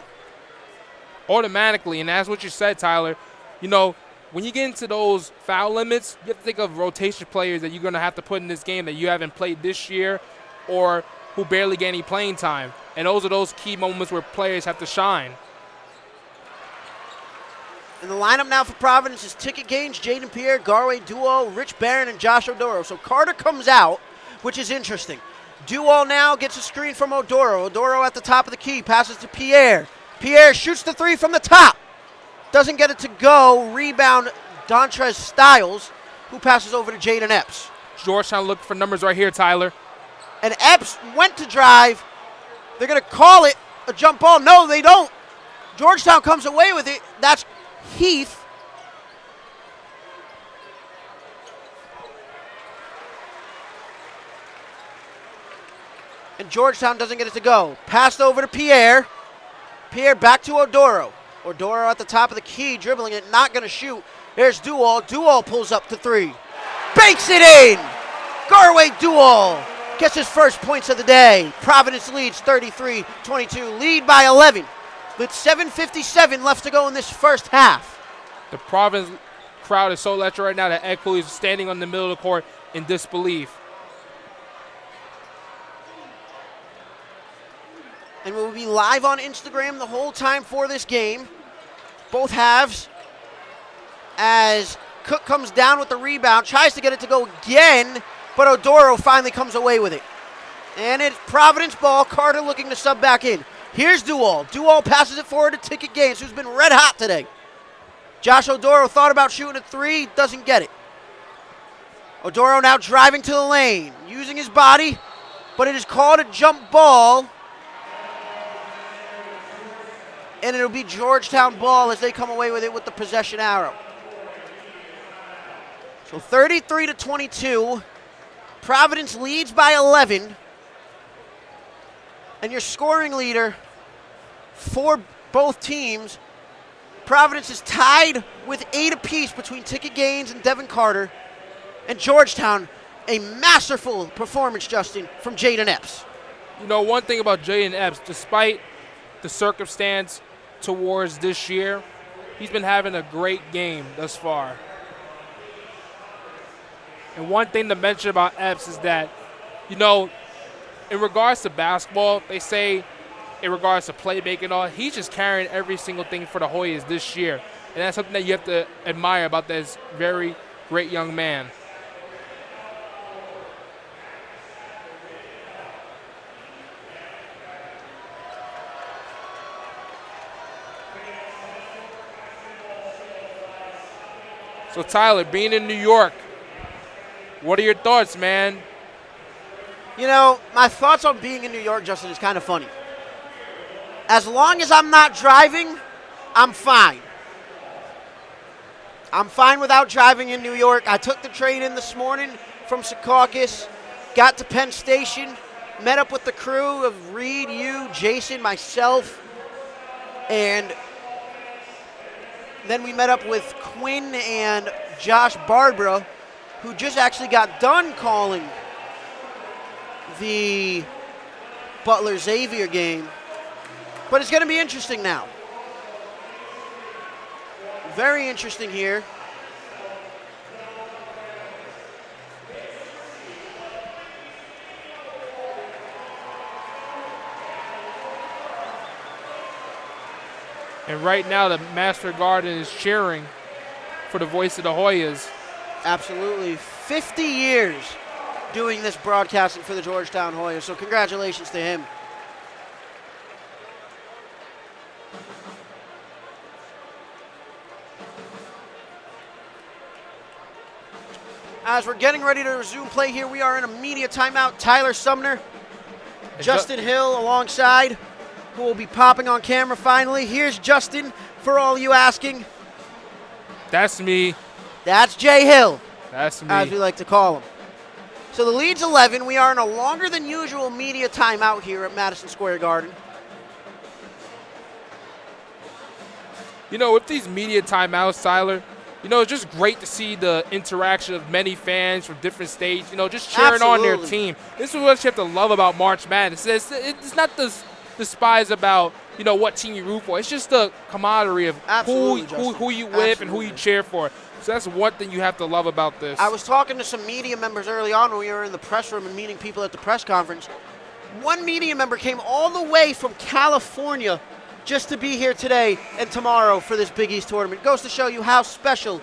Automatically, and that's what you said, Tyler. You know, when you get into those foul limits, you have to think of rotation players that you're going to have to put in this game that you haven't played this year or who barely get any playing time. And those are those key moments where players have to shine. And the lineup now for Providence is Ticket Gaines, Jaden Pierre, Garway Dual, Rich Barron, and Josh Odoro. So Carter comes out, which is interesting. Dual now gets a screen from Odoro. Odoro at the top of the key, passes to Pierre. Pierre shoots the 3 from the top. Doesn't get it to go. Rebound, Dontrez Stiles, who passes over to Jaden Epps. Georgetown looking for numbers right here, Tyler. And Epps went to drive. They're going to call it a jump ball. No, they don't. Georgetown comes away with it. That's Heath. And Georgetown doesn't get it to go. Passed over to Pierre. Pierre back to Odoro. Odoro at the top of the key, dribbling it, not going to shoot. There's Dual. Dual pulls up to 3. Banks it in! Garway Dual gets his first points of the day. Providence leads 33-22, lead by 11. With 7:57 left to go in this first half. The Providence crowd is so electric right now that Ed Cooley is standing on the middle of the court in disbelief. be live on Instagram the whole time for this game. Both halves. As Cook comes down with the rebound, tries to get it to go again, but Odoro finally comes away with it. And it's Providence ball. Carter looking to sub back in. Here's Dual. Dual passes it forward to Ticket Gaines, who's been red hot today. Josh Odoro thought about shooting a three, doesn't get it. Odoro now driving to the lane, using his body, but it is called a jump ball. And it'll be Georgetown ball as they come away with it with the possession arrow. So 33-22. Providence leads by 11. And your scoring leader for both teams, Providence is tied with 8 apiece between Ticket Gaines and Devin Carter. And Georgetown, a masterful performance, Justin, from Jaden Epps. You know, one thing about Jaden Epps, despite the circumstance towards this year, he's been having a great game thus far. And one thing to mention about Epps is that, you know, in regards to basketball, they say in regards to playmaking and all, he's just carrying every single thing for the Hoyas this year. And that's something that you have to admire about this very great young man. So, Tyler, being in New York, what are your thoughts, man? You know, my thoughts on being in New York, Justin, is kind of funny. As long as I'm not driving, I'm fine. I'm fine without driving in New York. I took the train in this morning from Secaucus, got to Penn Station, met up with the crew of Reed, you, Jason, myself, and then we met up with Quinn and Josh Barbara, who just actually got done calling the Butler-Xavier game. But it's going to be interesting now. Very interesting here. And right now, the Master Garden is cheering for the voice of the Hoyas. Absolutely. 50 years doing this broadcasting for the Georgetown Hoyas, so congratulations to him. As we're getting ready to resume play here, we are in a media timeout. Tyler Sumner, Justin Hill alongside, who will be popping on camera finally. Here's Justin, for all you asking. That's me. That's Jay Hill. That's me. As we like to call him. So the lead's 11. We are in a longer than usual media timeout here at Madison Square Garden. You know, with these media timeouts, Tyler, you know, it's just great to see the interaction of many fans from different states, you know, just cheering on their team. This is what you have to love about March Madness. It's not the despise about, you know, what team you root for. It's just the camaraderie of who you with and who you cheer for. So that's one thing you have to love about this. I was talking to some media members early on when we were in the press room and meeting people at the press conference. One media member came all the way from California just to be here today and tomorrow for this Big East tournament. Goes to show you how special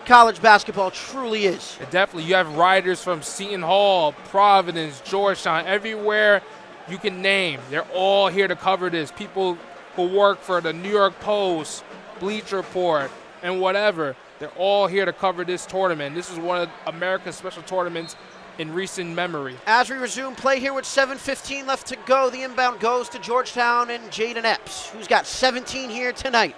college basketball truly is. And definitely, you have riders from Seton Hall, Providence, Georgetown, everywhere you can name. They're all here to cover this. People who work for the New York Post, Bleacher Report, and whatever. They're all here to cover this tournament. This is one of America's special tournaments in recent memory. As we resume play here with 7:15 left to go, the inbound goes to Georgetown and Jaden Epps, who's got 17 here tonight.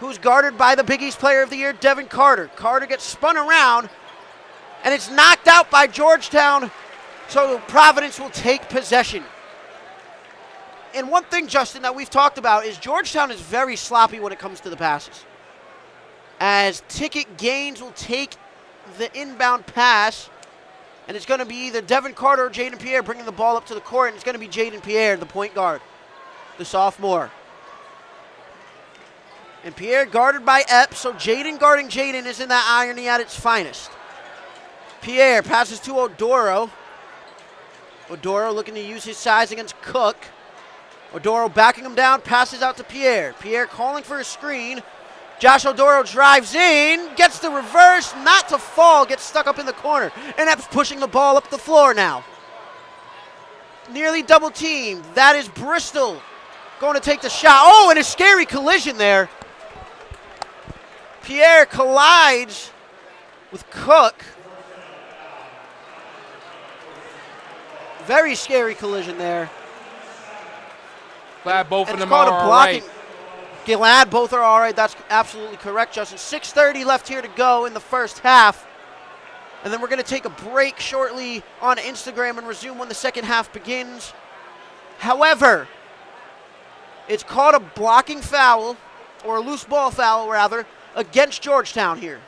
Who's guarded by the Big East Player of the Year, Devin Carter. Carter gets spun around, and it's knocked out by Georgetown, so Providence will take possession. And one thing, Justin, that we've talked about is Georgetown is very sloppy when it comes to the passes. As Ticket Gaines will take the inbound pass, and it's going to be either Devin Carter or Jaden Pierre bringing the ball up to the court, and it's going to be Jaden Pierre, the point guard, the sophomore. And Pierre guarded by Epps, so Jaden guarding Jaden is in that irony at its finest. Pierre passes to Odoro. Odoro looking to use his size against Cook. Odoro backing him down, passes out to Pierre. Pierre calling for a screen. Josh Odoro drives in, gets the reverse, not to fall, gets stuck up in the corner. And Epps pushing the ball up the floor now. Nearly double teamed. That is Bristol going to take the shot. Oh, and a scary collision there. Pierre collides with Cook. Very scary collision there. Glad both of And them it's called are a all blocking. right. Glad both are all right. That's absolutely correct, Justin. 6:30 left here to go in the first half. And then we're going to take a break shortly on Instagram and resume when the second half begins. However, it's called a blocking foul, or a loose ball foul, rather, against Georgetown here.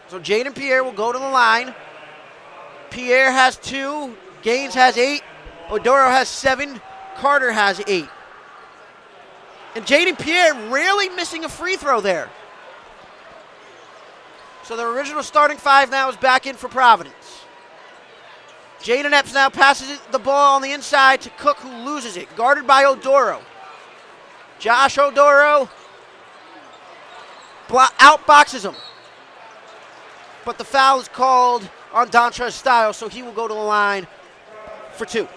So Jaden Pierre will go to the line. Pierre has 2. Gaines has 8. Odoro has 7. Carter has 8. And Jaden Pierre really missing a free throw there. So the original starting 5 now is back in for Providence. Jaden Epps now passes the ball on the inside to Cook, who loses it. Guarded by Odoro. Josh Odoro outboxes him. But the foul is called on Dontrez Styles, so he will go to the line for 2.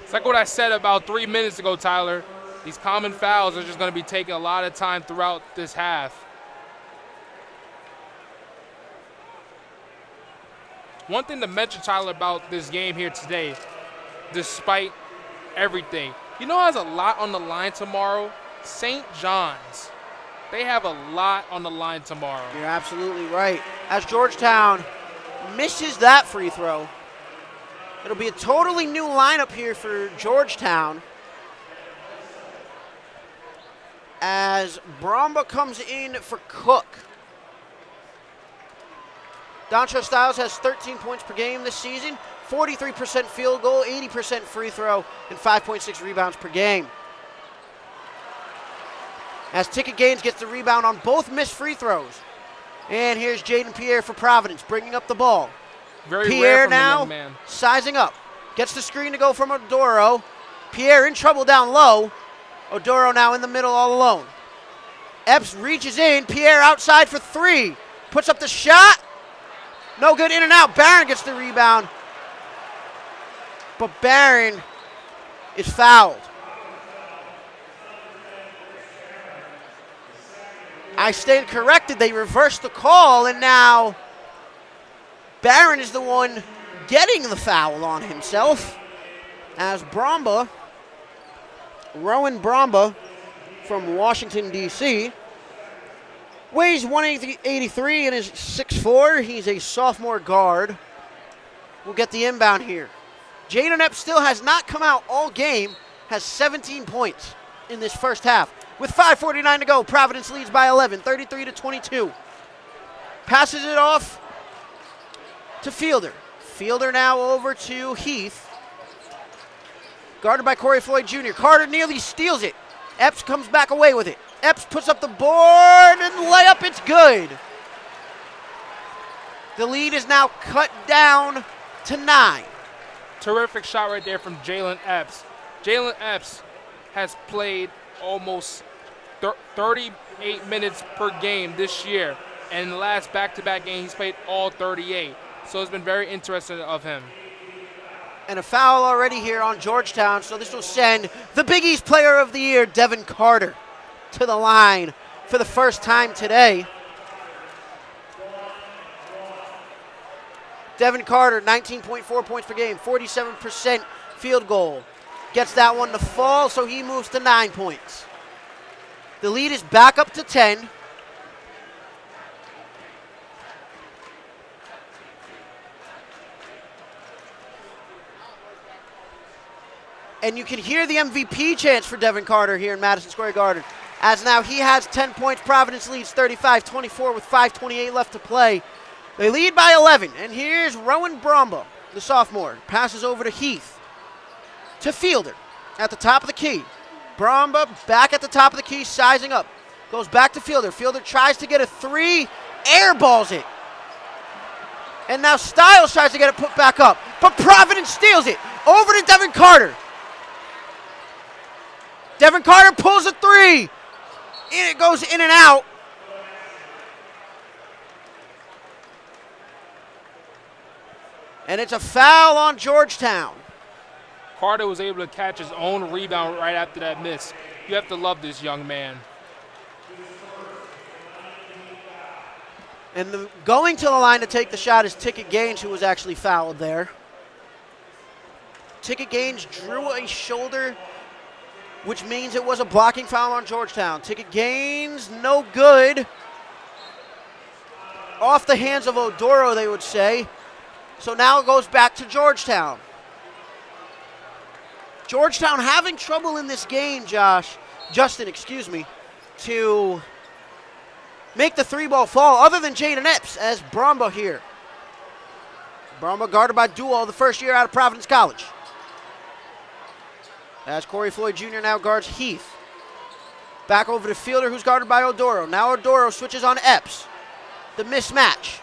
It's like what I said about 3 minutes ago, Tyler. These common fouls are just going to be taking a lot of time throughout this half. One thing to mention, Tyler, about this game here today, despite everything, you know who has a lot on the line tomorrow? St. John's. They have a lot on the line tomorrow. You're absolutely right. As Georgetown misses that free throw, it'll be a totally new lineup here for Georgetown. As Bromba comes in for Cook. Dontrez Styles has 13 points per game this season, 43% field goal, 80% free throw, and 5.6 rebounds per game. As Ticket Gaines gets the rebound on both missed free throws. And here's Jaden Pierre for Providence, bringing up the ball. Very Pierre rare from now the young man. sizing up. Gets the screen to go from Odoro. Pierre in trouble down low. Odoro now in the middle all alone. Epps reaches in. Pierre outside for 3. Puts up the shot. No good, in and out. Barron gets the rebound. But Barron is fouled. I stand corrected. They reversed the call, and now Barron is the one getting the foul on himself. As Bromba, Rowan Bromba from Washington, D.C., weighs 183 and is 6'4". He's a sophomore guard. We'll get the inbound here. Jaden Epps still has not come out all game, has 17 points in this first half. With 5:49 to go, Providence leads by 11, 33-22. Passes it off to Fielder. Fielder now over to Heath. Guarded by Corey Floyd Jr. Carter nearly steals it. Epps comes back away with it. Epps puts up the board and layup, it's good. The lead is now cut down to 9. Terrific shot right there from Jalen Epps. Jalen Epps has played almost 38 minutes per game this year. And in the last back-to-back game, he's played all 38. So it's been very interesting of him. And a foul already here on Georgetown, so this will send the Big East Player of the Year, Devin Carter, to the line for the first time today. Devin Carter, 19.4 points per game, 47% field goal. Gets that one to fall, so he moves to 9 points. The lead is back up to 10. And you can hear the MVP chants for Devin Carter here in Madison Square Garden. As now he has 10 points. Providence leads 35-24 with 5:28 left to play. They lead by 11. And here's Rowan Bromba, the sophomore. Passes over to Heath. To Fielder at the top of the key. Bromba back at the top of the key, sizing up. Goes back to Fielder. Fielder tries to get a 3. Airballs it. And now Styles tries to get it put back up. But Providence steals it. Over to Devin Carter. Devin Carter pulls a three. And it goes in and out. And it's a foul on Georgetown. Carter was able to catch his own rebound right after that miss. You have to love this young man. And going to the line to take the shot is Ticket Gaines, who was actually fouled there. Ticket Gaines drew a shoulder, which means it was a blocking foul on Georgetown. Ticket Gaines, no good. Off the hands of Odoro, they would say. So now it goes back to Georgetown. Georgetown having trouble in this game, Justin, to make the three ball fall, other than Jaden Epps as Bromba here. Bromba guarded by Dual, the first year out of Providence College. As Corey Floyd Jr. now guards Heath. Back over to Fielder, who's guarded by Odoro. Now Odoro switches on Epps. The mismatch.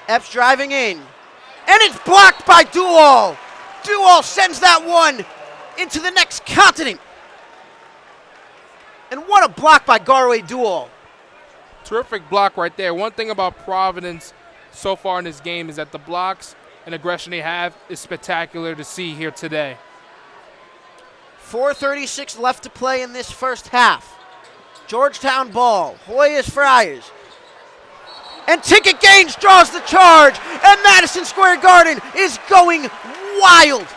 Epps driving in. And it's blocked by Dual. Dual sends that one into the next continent. And what a block by Garway Dual. Terrific block right there. One thing about Providence so far in this game is that the blocks and aggression they have is spectacular to see here today. 4:36 left to play in this first half. Georgetown ball. Hoyas Friars. And Ticket Gaines draws the charge. And Madison Square Garden is going wild.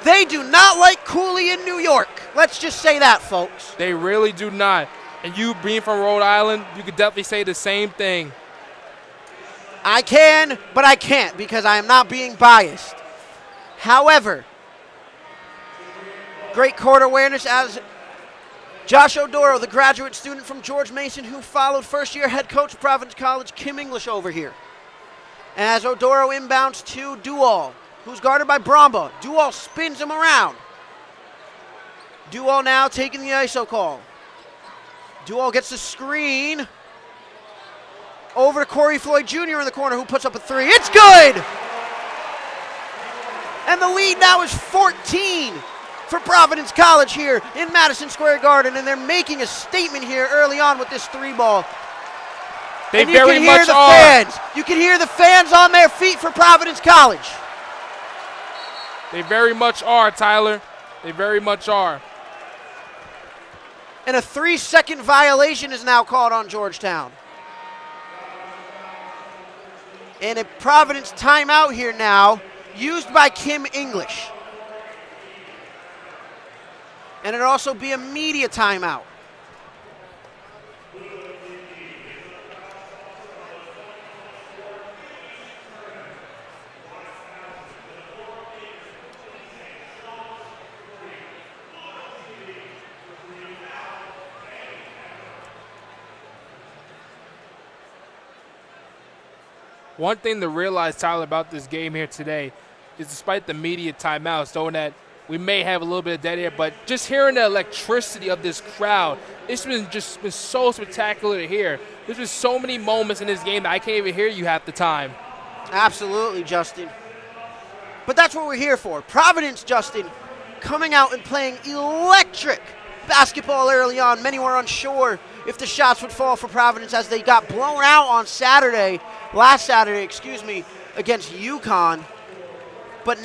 They do not like Cooley in New York. Let's just say that, folks. They really do not. And you being from Rhode Island, you could definitely say the same thing. I can, but I can't because I am not being biased. However, great court awareness as Josh Odoro, the graduate student from George Mason who followed first-year head coach Providence College Kim English over here. As Odoro inbounds to Dual, who's guarded by Bromba. Dual spins him around. Dual now taking the ISO call. Dual gets the screen. Over to Corey Floyd Jr. in the corner, who puts up a three. It's good! And the lead now is 14 for Providence College here in Madison Square Garden, and they're making a statement here early on with this three ball. They and very much are. Fans. You can hear the fans on their feet for Providence College. They very much are, Tyler. They very much are. And a 3-second violation is now called on Georgetown. And a Providence timeout here now, used by Kim English. And it'll also be a media timeout. One thing to realize, Tyler, about this game here today is despite the media timeouts, knowing that we may have a little bit of dead air, but just hearing the electricity of this crowd, it's been so spectacular to hear. There's been so many moments in this game that I can't even hear you half the time. Absolutely, Justin. But that's what we're here for. Providence, Justin, coming out and playing electric basketball early on. Many were unsure if the shots would fall for Providence as they got blown out on last Saturday, against UConn. But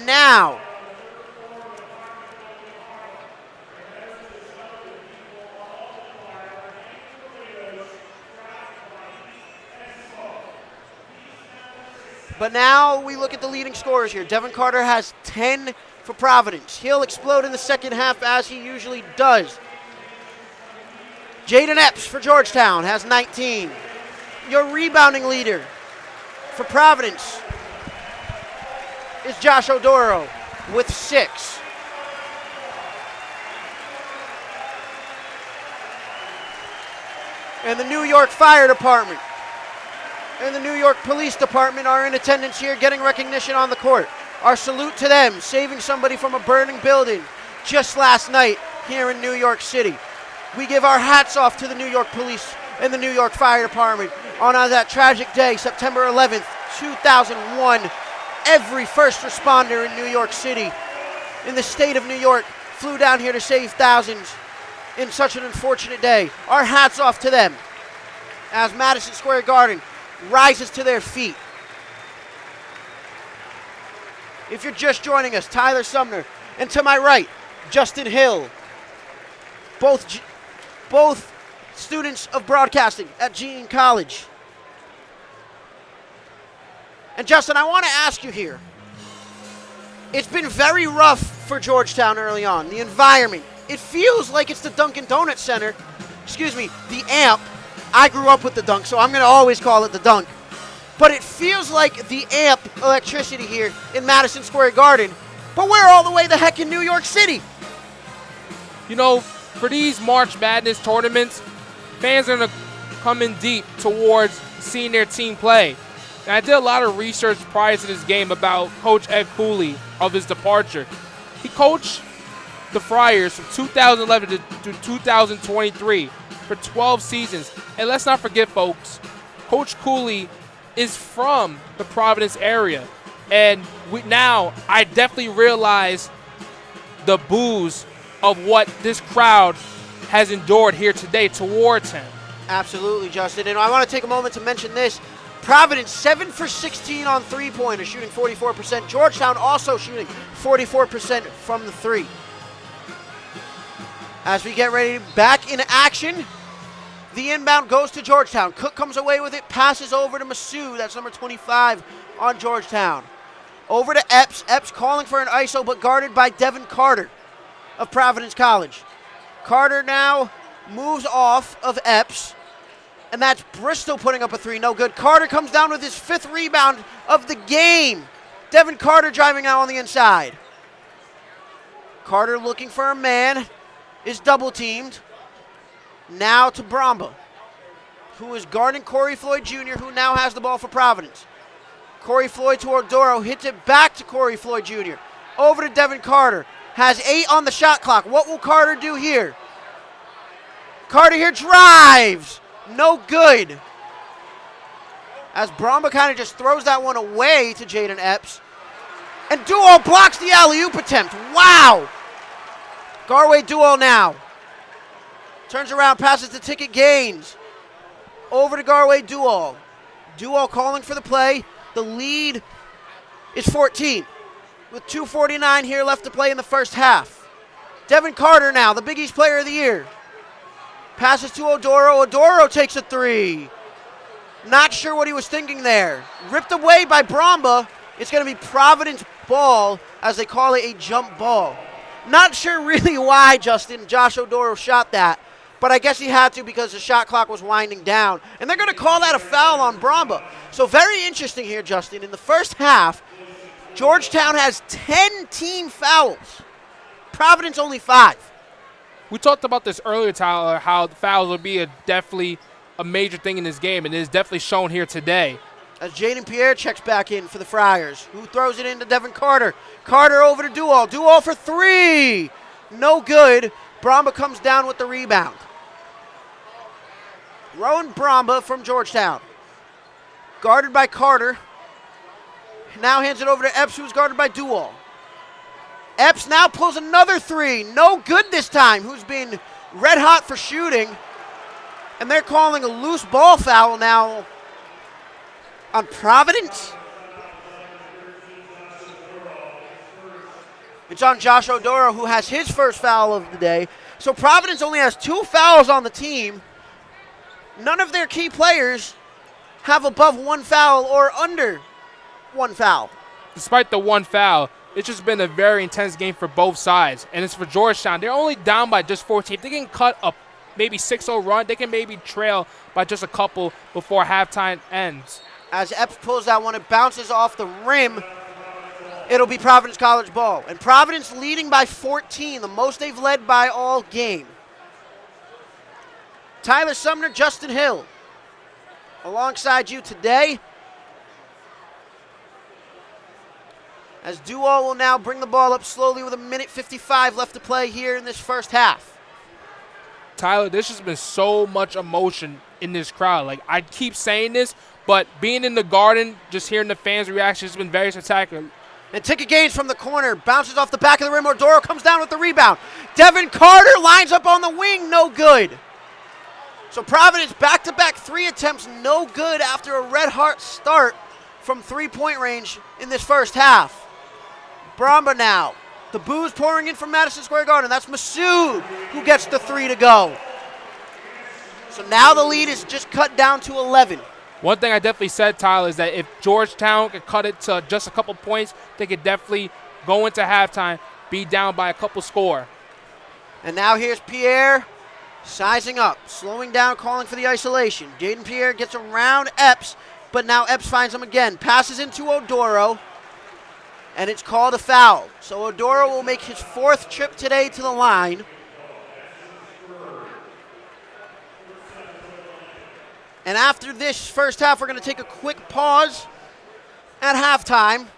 now, we look at the leading scorers here. Devin Carter has 10 for Providence. He'll explode in the second half as he usually does. Jaden Epps for Georgetown has 19. Your rebounding leader for Providence is Josh Odoro with 6. And the New York Fire Department and the New York Police Department are in attendance here, getting recognition on the court. Our salute to them, saving somebody from a burning building just last night here in New York City. We give our hats off to the New York Police and the New York Fire Department on that tragic day, September 11th, 2001. Every first responder in New York City, in the state of New York, flew down here to save thousands in such an unfortunate day. Our hats off to them as Madison Square Garden rises to their feet. If you're just joining us, Tyler Sumner, and to my right, Justin Hill, both students of broadcasting at Georgetown College. And Justin, I want to ask you here. It's been very rough for Georgetown early on. The environment, it feels like it's the Dunkin' Donuts Center, the AMP. I grew up with the Dunk, so I'm going to always call it the Dunk. But it feels like the AMP electricity here in Madison Square Garden, but we're all the way the heck in New York City. You know, for these March Madness tournaments, fans are going to come in deep towards seeing their team play. And I did a lot of research prior to this game about Coach Ed Cooley of his departure. He coached the Friars from 2011 to 2023 for 12 seasons. And let's not forget, folks, Coach Cooley is from the Providence area. And now I definitely realize the boos of what this crowd has endured here today towards him. Absolutely, Justin. And I want to take a moment to mention this. Providence 7 for 16 on three-pointers, shooting 44%. Georgetown also shooting 44% from the three. As we get ready back in action, the inbound goes to Georgetown. Cook comes away with it, passes over to Masood. That's number 25 on Georgetown. Over to Epps. Epps calling for an ISO, but guarded by Devin Carter of Providence College. Carter now moves off of Epps, and that's Bristol putting up a three. No good. Carter comes down with his 5th rebound of the game. Devin Carter driving now on the inside. Carter looking for a man, is double teamed. Now to Bromba, who is guarding Corey Floyd Jr., who now has the ball for Providence. Corey Floyd to Odoro, hits it back to Corey Floyd Jr. Over to Devin Carter, has 8 on the shot clock. What will Carter do here? Carter here drives, no good. As Bromba kind of just throws that one away to Jaden Epps. And Duo blocks the alley-oop attempt, wow. Garway Duo now. Turns around, passes to Ticket Gaines. Over to Garway Dual. Dual calling for the play. The lead is 14 with 2:49 here left to play in the first half. Devin Carter now, the Big East Player of the Year. Passes to Odoro. Odoro takes a three. Not sure what he was thinking there. Ripped away by Bromba. It's going to be Providence ball, as they call it, a jump ball. Not sure really why, Justin, Josh Odoro shot that. But I guess he had to because the shot clock was winding down. And they're going to call that a foul on Bromba. So very interesting here, Justin. In the first half, Georgetown has 10 team fouls. Providence only 5. We talked about this earlier, Tyler, how the fouls will be definitely a major thing in this game, and it is definitely shown here today. As Jaden Pierre checks back in for the Friars, who throws it into Devin Carter. Carter over to Dual. Dual for 3. No good. Bromba comes down with the rebound. Rowan Bromba from Georgetown. Guarded by Carter. Now hands it over to Epps, who's guarded by Dual. Epps now pulls another 3. No good this time, who's been red hot for shooting. And they're calling a loose ball foul now on Providence. It's on Josh Odoro, who has his first foul of the day. So Providence only has 2 fouls on the team. None of their key players have above 1 foul or under 1 foul. Despite the 1 foul, it's just been a very intense game for both sides. And it's for Georgetown. They're only down by just 14. If they can cut a maybe 6-0 run, they can maybe trail by just a couple before halftime ends. As Epps pulls that one, it bounces off the rim. It'll be Providence College ball. And Providence leading by 14, the most they've led by all game. Tyler Sumner, Justin Hill, alongside you today. As Duo will now bring the ball up slowly with 1:55 left to play here in this first half. Tyler, there's just been so much emotion in this crowd. Like, I keep saying this, but being in the Garden, just hearing the fans' reactions has been very spectacular. And Ticket Gaines from the corner, bounces off the back of the rim. Odoro comes down with the rebound. Devin Carter lines up on the wing, no good. So Providence back-to-back 3 attempts, no good after a red-hot start from 3-point range in this first half. Bramba now. The boos pouring in from Madison Square Garden. That's Masood who gets the 3 to go. So now the lead is just cut down to 11. One thing I definitely said, Tyler, is that if Georgetown could cut it to just a couple points, they could definitely go into halftime, be down by a couple score. And now here's Pierre sizing up, slowing down, calling for the isolation. Jaden Pierre gets around Epps, but now Epps finds him again. Passes into Odoro, and it's called a foul. So Odoro will make his 4th trip today to the line. And after this first half, we're going to take a quick pause at halftime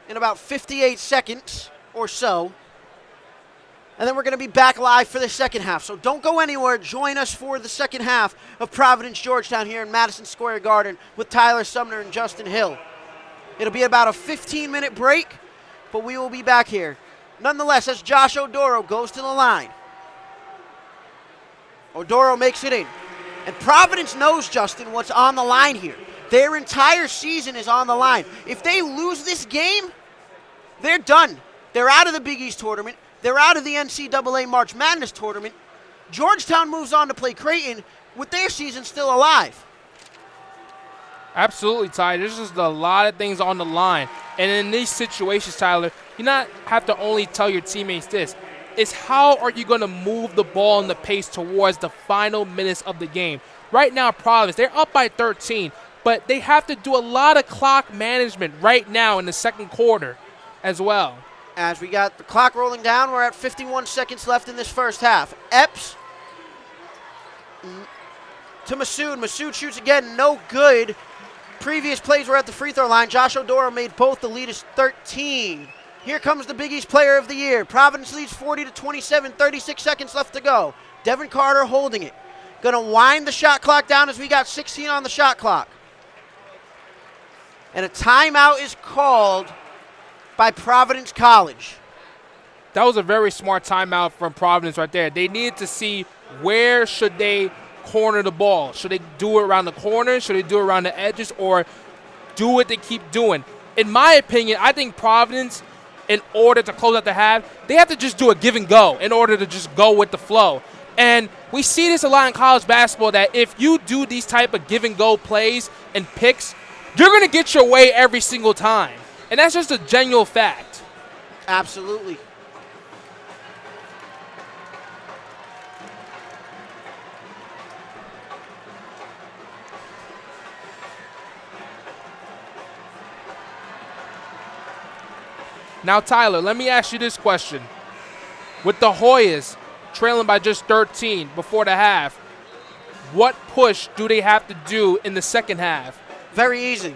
in about 58 seconds or so. And then we're going to be back live for the second half. So don't go anywhere. Join us for the second half of Providence Georgetown here in Madison Square Garden with Tyler Sumner and Justin Hill. It'll be about a 15-minute break, but we will be back here. Nonetheless, as Josh Odoro goes to the line. Odoro makes it in. And Providence knows, Justin, what's on the line here. Their entire season is on the line. If they lose this game, they're done. They're out of the Big East tournament. They're out of the NCAA March Madness tournament. Georgetown moves on to play Creighton with their season still alive. Absolutely, Ty. There's just a lot of things on the line. And in these situations, Tyler, you not have to only tell your teammates this. It's how are you going to move the ball and the pace towards the final minutes of the game. Right now, Providence, they're up by 13, but they have to do a lot of clock management right now in the second quarter as well. As we got the clock rolling down, we're at 51 seconds left in this first half. Epps to Masood. Masood shoots again, no good. Previous plays were at the free throw line. Josh Odoro made both. The lead is 13. Here comes the Big East Player of the Year. Providence leads 40-27, 36 seconds left to go. Devin Carter holding it. Going to wind the shot clock down as we got 16 on the shot clock. And a timeout is called by Providence College. That was a very smart timeout from Providence right there. They needed to see where should they corner the ball. Should they do it around the corner? Should they do it around the edges? Or do what they keep doing? In my opinion, I think Providence, in order to close out the half, they have to just do a give and go in order to just go with the flow. And we see this a lot in college basketball, that if you do these type of give and go plays and picks, you're going to get your way every single time. And that's just a genuine fact. Absolutely. Now, Tyler, let me ask you this question. With the Hoyas trailing by just 13 before the half, what push do they have to do in the second half? Very easy.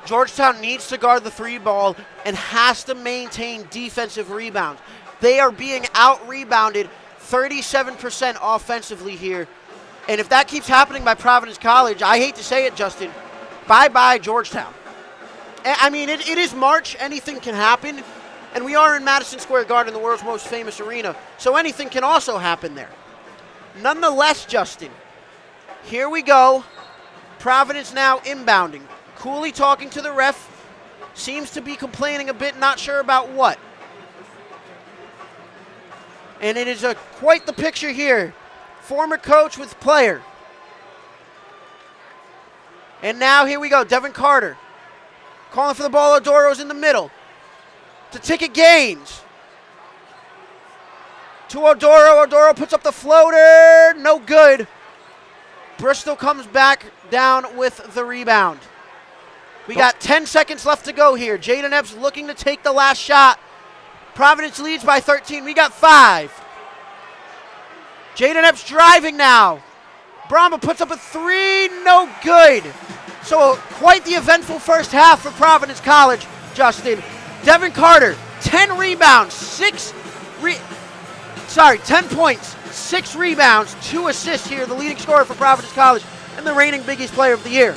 Georgetown needs to guard the 3 ball and has to maintain defensive rebounds. They are being out-rebounded 37% offensively here. And if that keeps happening by Providence College, I hate to say it, Justin, bye-bye Georgetown. I mean, it is March. Anything can happen. And we are in Madison Square Garden, the world's most famous arena, so anything can also happen there. Nonetheless, Justin, here we go. Providence now inbounding. Cooley talking to the ref. Seems to be complaining a bit, not sure about what. And it is quite the picture here. Former coach with player. And now here we go, Devin Carter. Calling for the ball, Odoro's in the middle. To Ticket Gaines. To Odoro. Odoro puts up the floater. No good. Bristol comes back down with the rebound. We got 10 seconds left to go here. Jaden Epps looking to take the last shot. Providence leads by 13. We got 5. Jaden Epps driving now. Bramba puts up a 3. No good. So quite the eventful first half for Providence College, Justin. Devin Carter, 10 rebounds, 10 points, 6 rebounds, 2 assists here, the leading scorer for Providence College and the reigning Big East Player of the Year.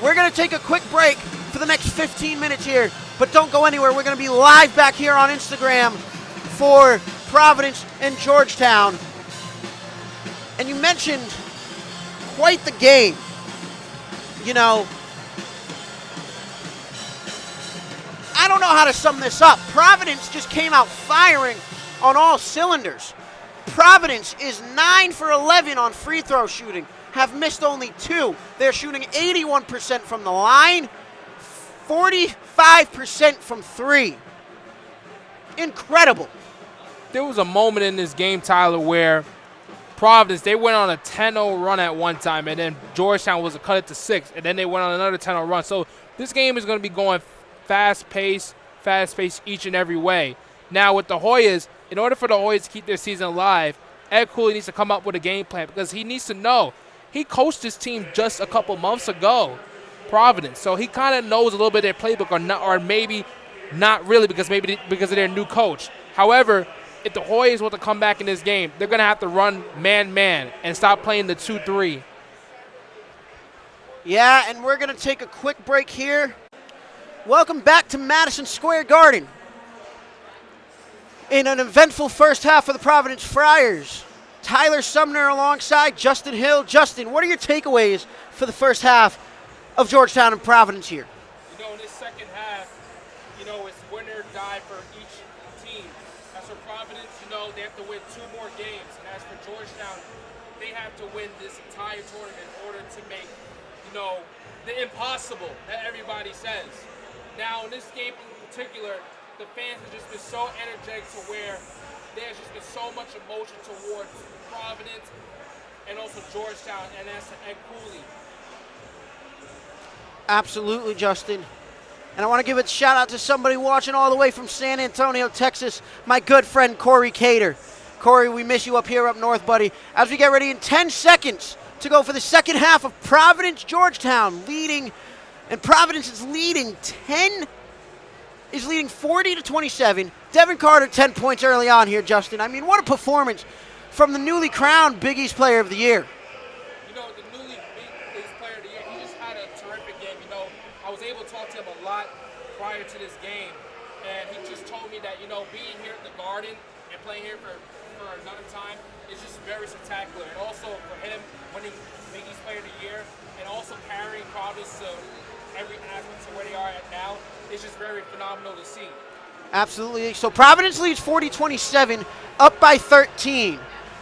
We're going to take a quick break for the next 15 minutes here But don't go anywhere. We're going to be live back here on Instagram for Providence and Georgetown. And you mentioned quite the game. You know, I don't know how to sum this up. Providence just came out firing on all cylinders. Providence is 9 for 11 on free throw shooting, have missed only 2. They're shooting 81% from the line, 45% from 3. Incredible. There was a moment in this game, Tyler, where Providence, they went on a 10-0 run at one time, and then Georgetown was to cut it to 6, and then they went on another 10-0 run. So this game is going to be going fast-paced each and every way. Now with the Hoyas, in order for the Hoyas to keep their season alive, Ed Cooley needs to come up with a game plan because he needs to know. He coached his team just a couple months ago, Providence, so he kind of knows a little bit of their playbook, or maybe not really because of their new coach. However, if the Hoyas want to come back in this game, they're going to have to run man-man and stop playing the 2-3. Yeah, and we're going to take a quick break here. Welcome back to Madison Square Garden in an eventful first half for the Providence Friars. Tyler Sumner alongside Justin Hill. Justin, what are your takeaways for the first half of Georgetown and Providence here? You know, in this second half, it's win or die for each team. As for Providence, they have to win 2 more games. And as for Georgetown, they have to win this entire tournament in order to make, the impossible that everybody says. Now, in this game in particular, the fans have just been so energetic to where there's just been so much emotion towards Providence and also Georgetown, and that's Ed Cooley. Absolutely, Justin. And I want to give a shout out to somebody watching all the way from San Antonio, Texas, my good friend Corey Cater. Corey, we miss you up here up north, buddy. As we get ready in 10 seconds to go for the second half of Providence, Georgetown leading, and Providence is leading 40-27. Devin Carter, 10 points early on here, Justin. I mean, what a performance from the newly crowned Big East Player of the Year. The newly Big East Player of the Year, he just had a terrific game. I was able to talk to him a lot prior to this game, and he just told me that, being here at the Garden and playing here for another time is just very spectacular. And also for him winning Big East Player of the Year and also carrying Providence to every aspect to where they are at now is just very phenomenal to see. Absolutely. So Providence leads 40-27, up by 13.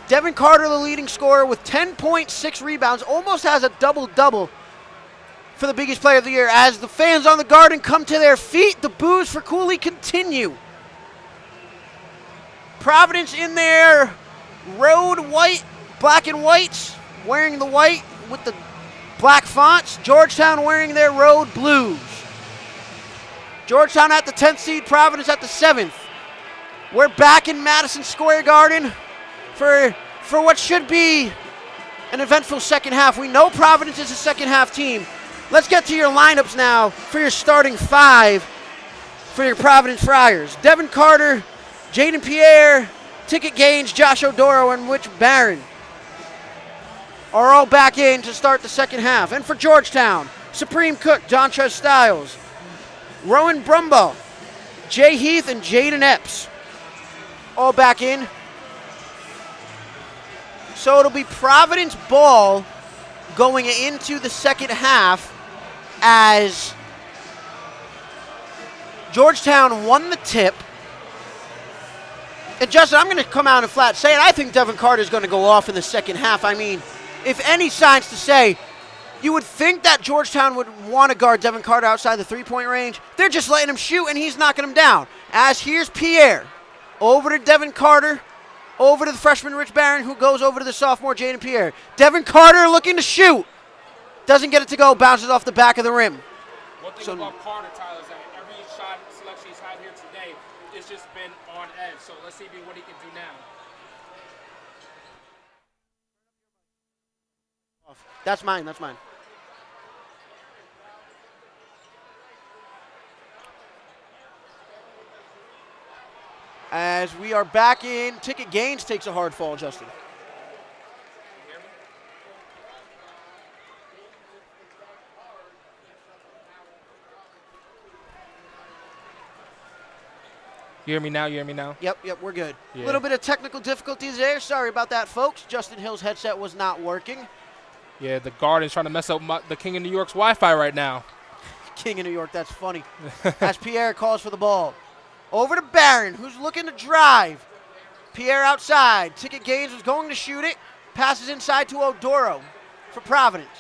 Devin Carter, the leading scorer, with 10.6 rebounds, almost has a double-double for the Big East Player of the Year. As the fans on the Garden come to their feet, the boos for Cooley continue. Providence in their road white, black and whites, wearing the white with the black fonts. Georgetown wearing their road blues. Georgetown at the 10th seed, Providence at the 7th. We're back in Madison Square Garden for what should be an eventful second half. We know Providence is a second half team. Let's get to your lineups now for your starting 5 for your Providence Friars. Devin Carter, Jaden Pierre, Ticket Gaines, Josh Odoro, and Rich Barron are all back in to start the second half. And for Georgetown, Supreme Cook, Dontrez Styles, Rowan Brumbaugh, Jay Heath, and Jaden Epps all back in. So it'll be Providence ball going into the second half as Georgetown won the tip. And Justin, I'm going to come out and flat say it. I think Devin Carter is going to go off in the second half. I mean, if any signs to say, you would think that Georgetown would want to guard Devin Carter outside the three-point range. They're just letting him shoot, and he's knocking him down. As here's Pierre. Over to Devin Carter. Over to the freshman Rich Barron, who goes over to the sophomore Jaden Pierre. Devin Carter looking to shoot. Doesn't get it to go. Bounces off the back of the rim. One thing about Carter, Tyler, is that every shot selection he's had here today has just been on edge. So let's see what he can do now. That's mine. That's mine. As we are back in, Ticket Gaines takes a hard fall, Justin. You hear me now? You hear me now? Yep, we're good. A Yeah. little bit of technical difficulties there. Sorry about that, folks. Justin Hill's headset was not working. Yeah, the Garden's trying to mess up the King of New York's Wi-Fi right now. King of New York, that's funny. As Pierre calls for the ball. Over to Barron, who's looking to drive. Pierre outside. Ticket Gaines was going to shoot it. Passes inside to Odoro for Providence.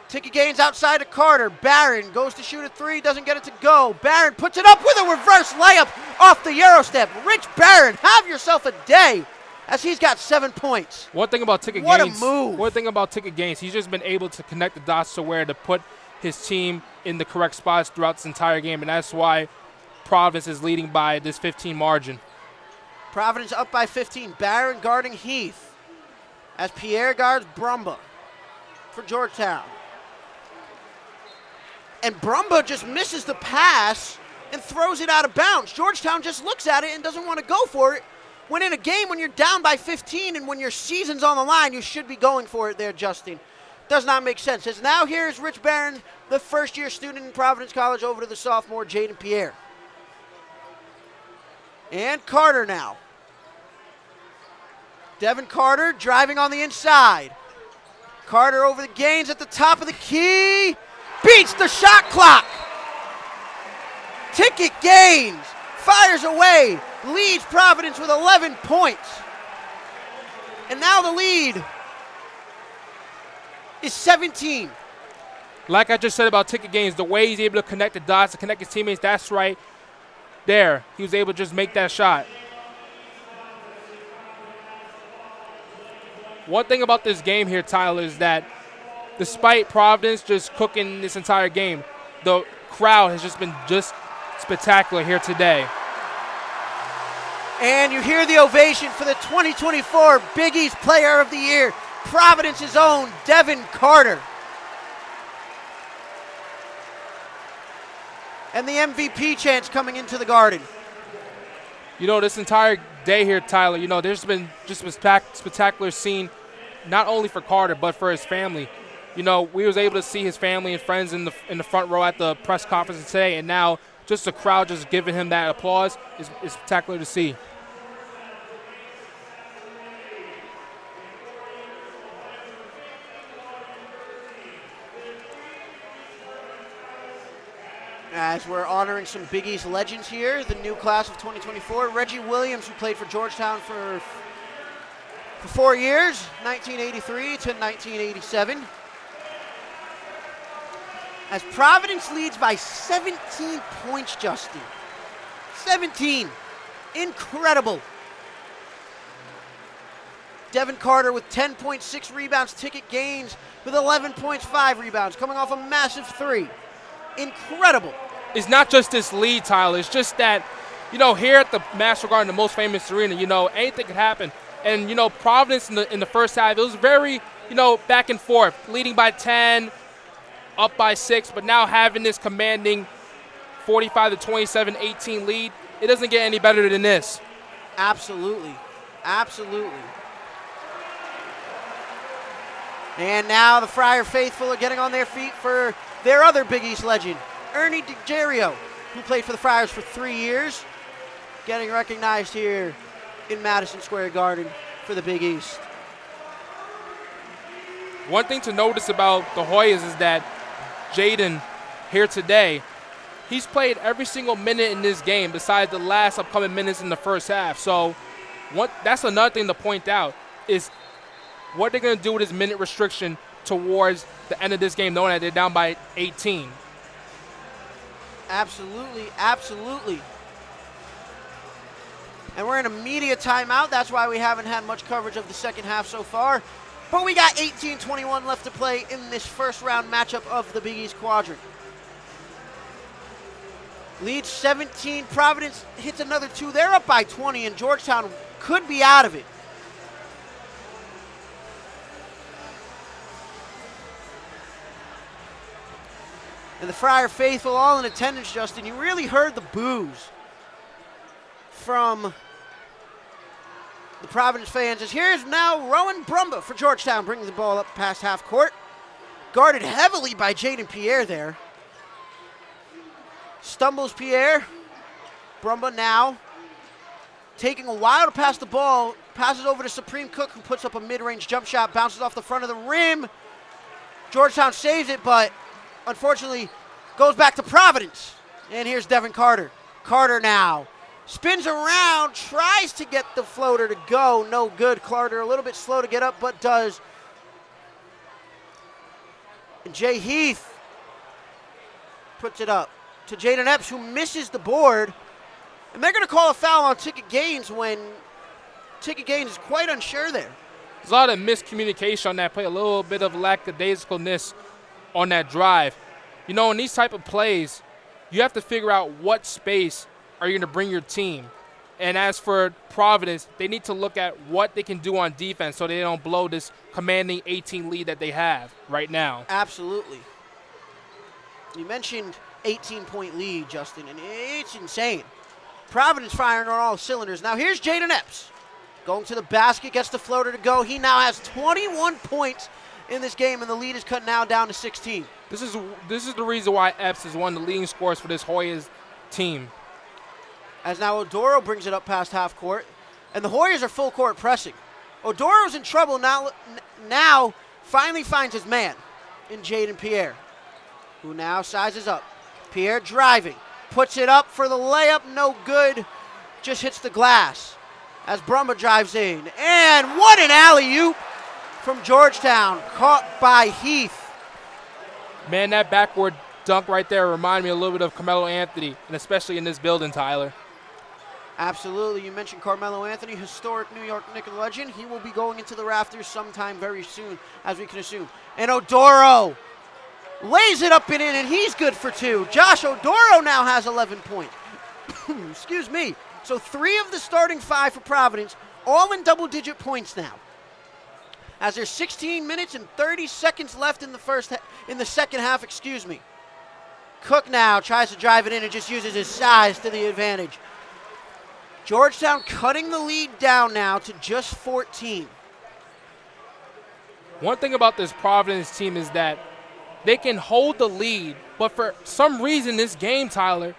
Ticket Gaines outside to Carter. Barron goes to shoot a three, doesn't get it to go. Barron puts it up with a reverse layup off the Euro step. Rich Barron, have yourself a day, as he's got 7 points. One thing about Ticket What Gaines, a move. One thing about Ticket Gaines, he's just been able to connect the dots to where to put his team in the correct spots throughout this entire game, and that's why Providence is leading by this 15 margin. Providence up by 15. Barron guarding Heath as Pierre guards Brumba for Georgetown. And Brumba just misses the pass and throws it out of bounds. Georgetown just looks at it and doesn't want to go for it. When in a game when you're down by 15 and when your season's on the line, you should be going for it there, Justin. Does not make sense. As now here's Rich Barron, the first-year student in Providence College, over to the sophomore Jaden Pierre. And Carter now. Devin Carter driving on the inside. Carter over the Gaines at the top of the key. Beats the shot clock. Ticket Gaines fires away. Leads Providence with 11 points. And now the lead is 17. Like I just said about Ticket Gaines, the way he's able to connect the dots, to connect his teammates, that's right there. He was able to just make that shot. One thing about this game here, Tyler, is that despite Providence just cooking this entire game, the crowd has just been just spectacular here today. And you hear the ovation for the 2024 Big East Player of the Year, Providence's own Devin Carter. And the MVP chants coming into the Garden. You know, this entire day here, Tyler, you know, there's been just a spectacular scene, not only for Carter, but for his family. You know, we was able to see his family and friends in the front row at the press conference today, and now just the crowd just giving him that applause is spectacular to see. As we're honoring some Big East legends here, the new class of 2024, Reggie Williams, who played for Georgetown for 4 years, 1983 to 1987. As Providence leads by 17 points, Justin. 17. Incredible. Devin Carter with 10.6 rebounds. Ticket Gaines with 11.5 rebounds, coming off a massive three. Incredible. It's not just this lead, Tyler. It's just that, you know, here at the Master Garden, the most famous arena, you know, anything could happen. And, you know, Providence in the first half, it was very, you know, back and forth, leading by 10, up by 6, but now having this commanding 45 to 27, 18 lead, it doesn't get any better than this. Absolutely. Absolutely. And now the Friar faithful are getting on their feet for their other Big East legend, Ernie DiGerio, who played for the Friars for 3 years, getting recognized here in Madison Square Garden for the Big East. One thing to notice about the Hoyas is that Jaden here today, he's played every single minute in this game besides the last upcoming minutes in the first half. So that's another thing to point out is what they're going to do with this minute restriction towards the end of this game, knowing that they're down by 18. Absolutely, absolutely. And we're in a media timeout. That's why we haven't had much coverage of the second half so far. But we got 18-21 left to play in this first round matchup of the Big East Quadrant. Lead 17. Providence hits another two. They're up by 20, and Georgetown could be out of it. And the Friar faithful all in attendance, Justin. You really heard the boos from the Providence fans. As here's now Rowan Brumba for Georgetown, bringing the ball up past half court. Guarded heavily by Jaden Pierre there. Stumbles Pierre. Brumba now taking a while to pass the ball, passes over to Supreme Cook, who puts up a mid-range jump shot, bounces off the front of the rim. Georgetown saves it, but unfortunately goes back to Providence. And here's Devin Carter. Carter now spins around, tries to get the floater to go. No good. Carter a little bit slow to get up, but does. And Jay Heath puts it up to Jaden Epps, who misses the board. And they're going to call a foul on Ticket Gaines when Ticket Gaines is quite unsure there. There's a lot of miscommunication on that play, a little bit of lackadaisicalness on that drive. You know, in these type of plays, you have to figure out what space are you going to bring your team. And as for Providence, they need to look at what they can do on defense so they don't blow this commanding 18 lead that they have right now. Absolutely. You mentioned 18-point lead, Justin, and it's insane. Providence firing on all cylinders. Now here's Jaden Epps. Going to the basket, gets the floater to go. He now has 21 points in this game, and the lead is cut now down to 16. This is the reason why Epps is one of the leading scorers for this Hoyas team. As now Odoro brings it up past half court, and the Hoyas are full court pressing. Odoro's in trouble now finally finds his man in Jaden Pierre, who now sizes up. Pierre driving, puts it up for the layup, no good, just hits the glass as Brumba drives in. And what an alley-oop from Georgetown, caught by Heath. Man, that backward dunk right there reminded me a little bit of Carmelo Anthony, and especially in this building, Tyler. Absolutely. You mentioned Carmelo Anthony, historic New York Knicks legend. He will be going into the rafters sometime very soon, as we can assume. And Odoro lays it up and in, and he's good for two. Josh Odoro now has 11 points. Excuse me. So 3 of the starting 5 for Providence, all in double-digit points now. As there's 16 minutes and 30 seconds left in the second half, excuse me. Cook now tries to drive it in and just uses his size to the advantage. Georgetown cutting the lead down now to just 14. One thing about this Providence team is that they can hold the lead, but for some reason this game, Tyler,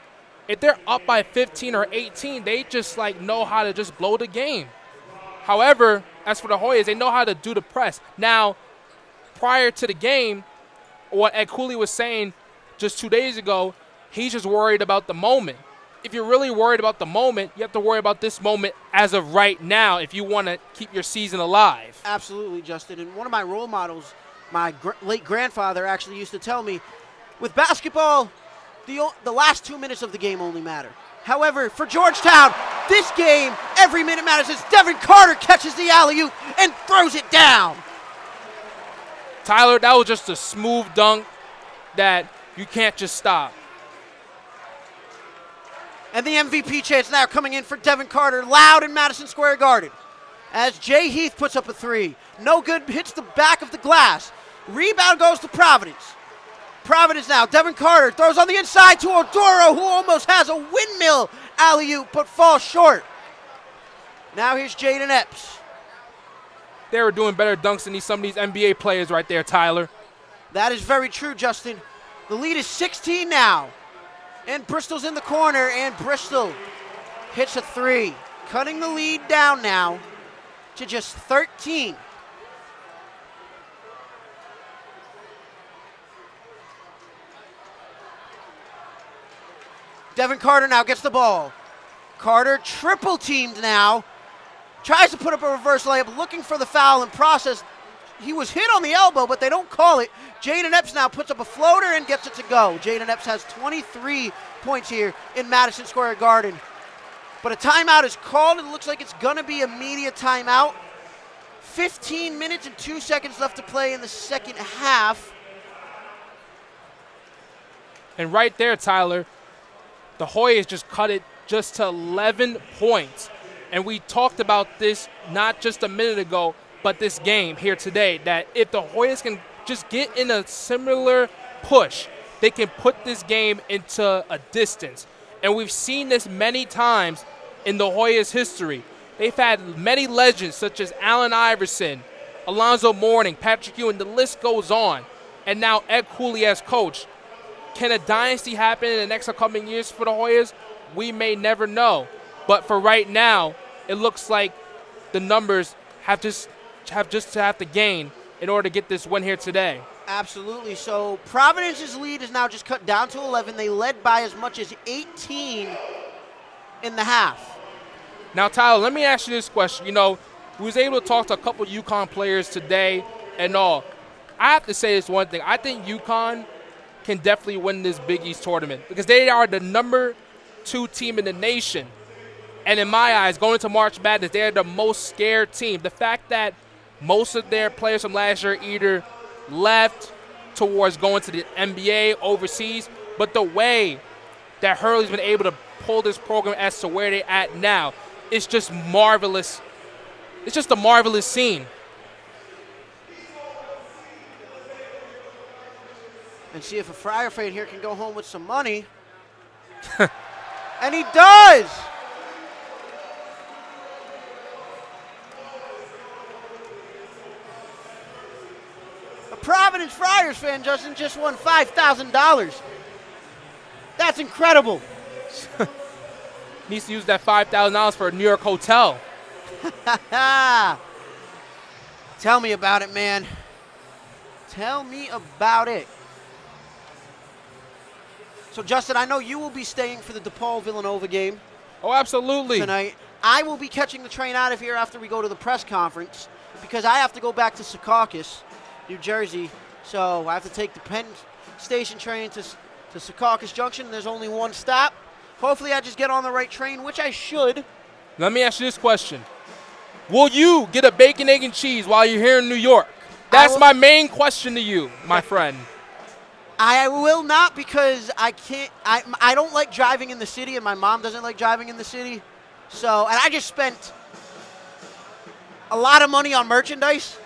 if they're up by 15 or 18, they just know how to just blow the game. However, as for the Hoyas, they know how to do the press. Now, prior to the game, what Ed Cooley was saying just 2 days ago, he's just worried about the moment. If you're really worried about the moment, you have to worry about this moment as of right now if you want to keep your season alive. Absolutely, Justin. And one of my role models, my late grandfather actually used to tell me, with basketball, the last 2 minutes of the game only matter. However, for Georgetown, this game, every minute matters as Devin Carter catches the alley-oop and throws it down. Tyler, that was just a smooth dunk that you can't just stop. And the MVP chance now coming in for Devin Carter, loud in Madison Square Garden. As Jay Heath puts up a 3. No good, hits the back of the glass. Rebound goes to Providence. Providence now, Devin Carter throws on the inside to Odoro, who almost has a windmill alley-oop, but falls short. Now here's Jaden Epps. They were doing better dunks than some of these NBA players right there, Tyler. That is very true, Justin. The lead is 16 now. And Bristol's in the corner, and Bristol hits a 3. Cutting the lead down now to just 13. Devin Carter now gets the ball. Carter triple teamed now. Tries to put up a reverse layup, looking for the foul in process. He was hit on the elbow, but they don't call it. Jaden Epps now puts up a floater and gets it to go. Jaden Epps has 23 points here in Madison Square Garden. But a timeout is called. It looks like it's going to be a media timeout. 15 minutes and 2 seconds left to play in the second half. And right there, Tyler, the Hoyas just cut it just to 11 points. And we talked about this not just a minute ago, but this game here today, that if the Hoyas can just get in a similar push, they can put this game into a distance. And we've seen this many times in the Hoyas' history. They've had many legends such as Allen Iverson, Alonzo Mourning, Patrick Ewing, the list goes on. And now Ed Cooley as coach. Can a dynasty happen in the next coming years for the Hoyas? We may never know. But for right now, it looks like the numbers have to gain in order to get this win here today. Absolutely. So Providence's lead is now just cut down to 11. They led by as much as 18 in the half. Now, Tyler, let me ask you this question. You know, we was able to talk to a couple of UConn players today and all. I have to say this one thing. I think UConn can definitely win this Big East tournament because they are the number 2 team in the nation. And in my eyes, going into March Madness, they're the most scared team. The fact that most of their players from last year either left towards going to the NBA overseas, but the way that Hurley's been able to pull this program as to where they're at now, it's just marvelous. It's just a marvelous scene. And see if a Friar Fade here can go home with some money. And he does! A Providence Friars fan, Justin, just won $5,000. That's incredible. Needs to use that $5,000 for a New York hotel. Tell me about it, man. Tell me about it. So, Justin, I know you will be staying for the DePaul-Villanova game. Oh, absolutely. Tonight. I will be catching the train out of here after we go to the press conference because I have to go back to Secaucus, New Jersey. So I have to take the Penn Station train to Secaucus Junction. There's only one stop. Hopefully I just get on the right train, which I should. Let me ask you this question. Will you get a bacon, egg, and cheese while you're here in New York? That's my main question to you, my friend. I will not because I can't. I don't like driving in the city, and my mom doesn't like driving in the city. So, and I just spent a lot of money on merchandise.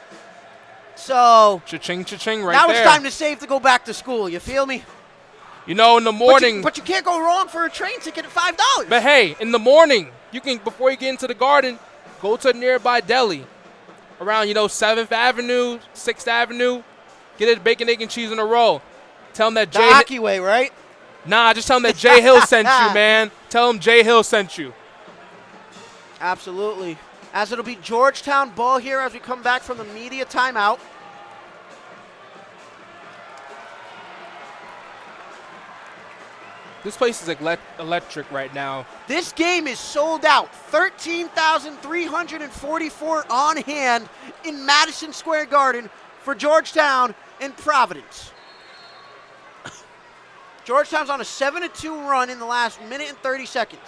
So, cha-ching, cha-ching right now there. Now it's time to save to go back to school. You feel me? You know, in the morning. But you can't go wrong for a train ticket at $5. But hey, in the morning, you can, before you get into the garden, go to a nearby deli around, 7th Avenue, 6th Avenue. Get a bacon, egg, and cheese in a roll. Tell them that the hockey way, right? Nah, just tell them that Jay Hill sent you, man. Tell them Jay Hill sent you. Absolutely. As it'll be Georgetown ball here as we come back from the media timeout. This place is electric right now. This game is sold out. 13,344 on hand in Madison Square Garden for Georgetown and Providence. Georgetown's on a 7-2 run in the last minute and 30 seconds.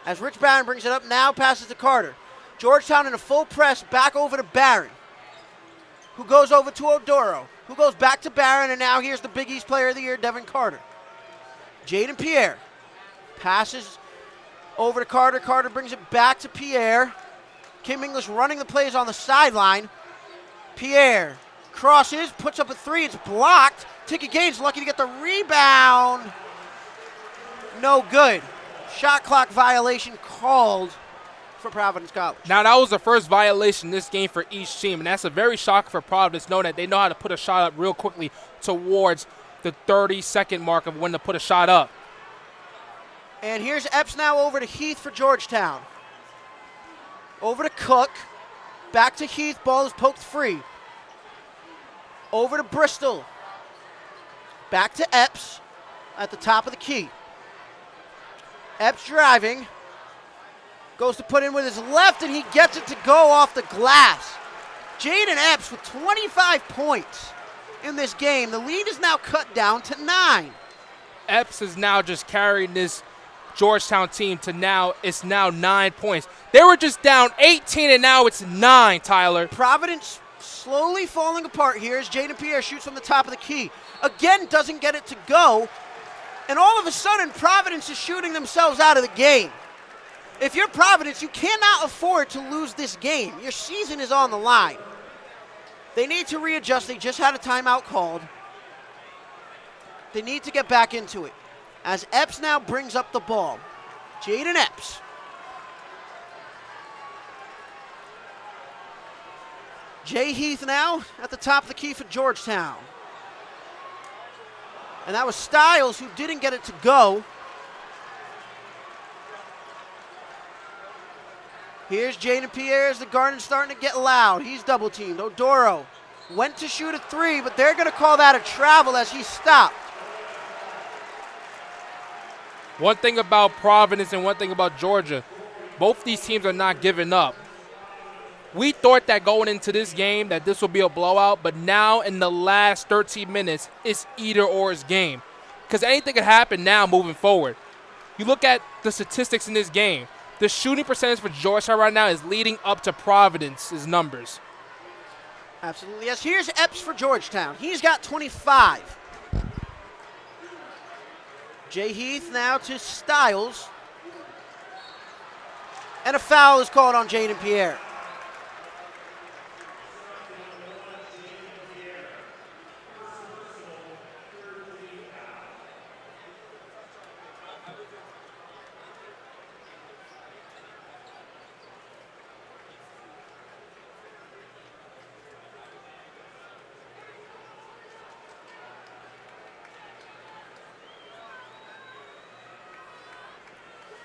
As Rich Barron brings it up, now passes to Carter. Georgetown in a full press, back over to Barron, who goes over to Odoro, who goes back to Barron, and now here's the Big East Player of the Year, Devin Carter. Jaden Pierre passes over to Carter. Carter brings it back to Pierre. Kim English running the plays on the sideline. Pierre crosses, puts up a three. It's blocked. Ticket Gaines lucky to get the rebound. No good. Shot clock violation called for Providence College. Now, that was the first violation in this game for each team, and that's a very shock for Providence, knowing that they know how to put a shot up real quickly towards the 30-second mark of when to put a shot up. And here's Epps now over to Heath for Georgetown. Over to Cook. Back to Heath. Ball is poked free. Over to Bristol. Back to Epps at the top of the key. Epps driving. Goes to put in with his left, and he gets it to go off the glass. Jaden Epps with 25 points in this game. The lead is now cut down to 9. Epps is now just carrying this Georgetown team to now, it's now 9 points. They were just down 18, and now it's 9, Tyler. Providence slowly falling apart here as Jaden Pierre shoots from the top of the key. Again, doesn't get it to go. And all of a sudden, Providence is shooting themselves out of the game. If you're Providence, you cannot afford to lose this game. Your season is on the line. They need to readjust. They just had a timeout called. They need to get back into it. As Epps now brings up the ball. Jaden Epps. Jay Heath now at the top of the key for Georgetown. And that was Stiles who didn't get it to go. Here's Jaden Pierre as the Garden's starting to get loud. He's double teamed. Odoro went to shoot a three, but they're going to call that a travel as he stopped. One thing about Providence and one thing about Georgia, both these teams are not giving up. We thought that going into this game that this would be a blowout, but now in the last 13 minutes, it's either or's game. Because anything could happen now moving forward. You look at the statistics in this game. The shooting percentage for Georgetown right now is leading up to Providence's numbers. Absolutely, yes. Here's Epps for Georgetown. He's got 25. Jay Heath now to Styles. And a foul is called on Jaden Pierre.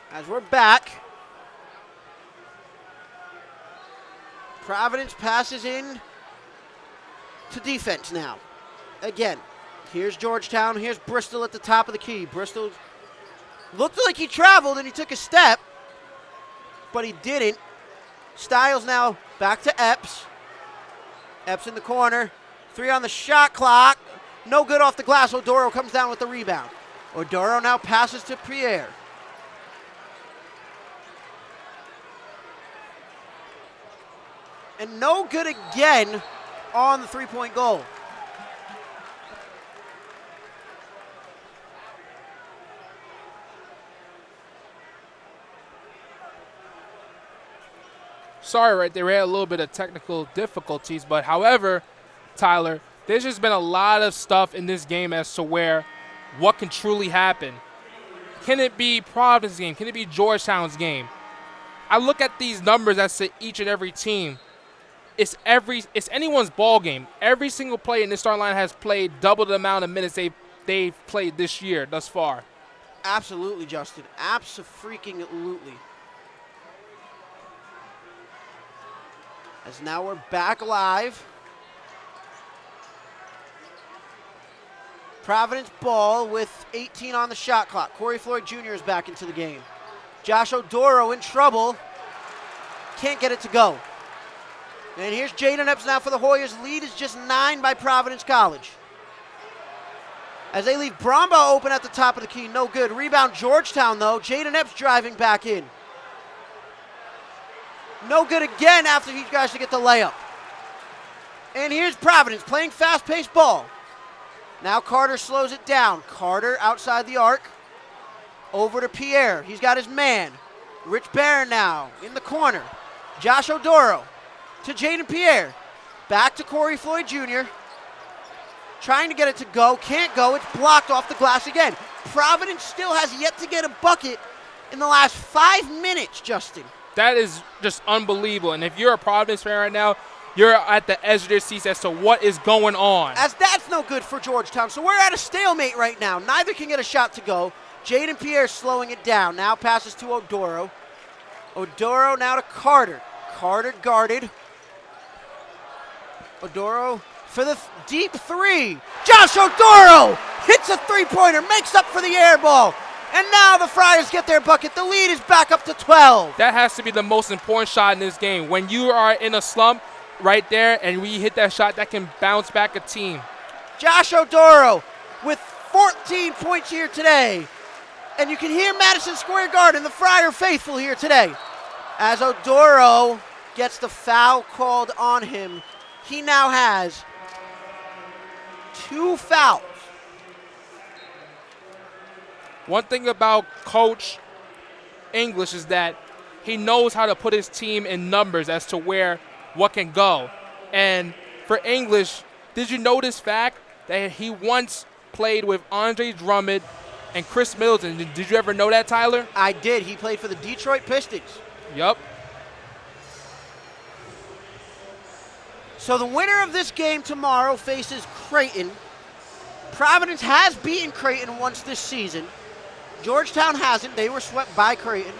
As we're back, Providence passes in to defense now. Again, here's Georgetown, here's Bristol at the top of the key. Bristol looked like he traveled and he took a step, but he didn't. Styles now back to Epps. Epps in the corner, 3 on the shot clock. No good off the glass. Odoro comes down with the rebound. Odoro now passes to Pierre. And no good again on the three-point goal. Sorry, right there, we had a little bit of technical difficulties, but however, Tyler, there's just been a lot of stuff in this game as to where what can truly happen. Can it be Providence's game? Can it be Georgetown's game? I look at these numbers as to each and every team. It's anyone's ball game. Every single player in this starting line has played double the amount of minutes they've played this year thus far. Absolutely, Justin. Abso-freaking-lutely. As now we're back live. Providence ball with 18 on the shot clock. Corey Floyd Jr. is back into the game. Josh Odoro in trouble. Can't get it to go. And here's Jaden Epps now for the Hoyas. Lead is just 9 by Providence College. As they leave Brombaugh open at the top of the key, no good. Rebound Georgetown though. Jaden Epps driving back in. No good again after he tries to get the layup. And here's Providence playing fast-paced ball. Now Carter slows it down. Carter outside the arc. Over to Pierre. He's got his man. Rich Barron now in the corner. Josh Odoro to Jaden Pierre. Back to Corey Floyd Jr. Trying to get it to go. Can't go. It's blocked off the glass again. Providence still has yet to get a bucket in the last 5 minutes, Justin. That is just unbelievable. And if you're a Providence fan right now, you're at the edge of their seats as to what is going on. As that's no good for Georgetown. So we're at a stalemate right now. Neither can get a shot to go. Jaden Pierre slowing it down. Now passes to Odoro. Odoro now to Carter. Carter guarded. Odoro for the deep three. Josh Odoro hits a three-pointer, makes up for the air ball. And now the Friars get their bucket. The lead is back up to 12. That has to be the most important shot in this game. When you are in a slump right there and we hit that shot, that can bounce back a team. Josh Odoro with 14 points here today. And you can hear Madison Square Garden, the Friar faithful here today. As Odoro gets the foul called on him, he now has 2 fouls. One thing about Coach English is that he knows how to put his team in numbers as to where what can go. And for English, did you know this fact that he once played with Andre Drummond and Chris Middleton? Did you ever know that, Tyler? I did. He played for the Detroit Pistons. Yup. So the winner of this game tomorrow faces Creighton. Providence has beaten Creighton once this season. Georgetown hasn't. They were swept by Creighton.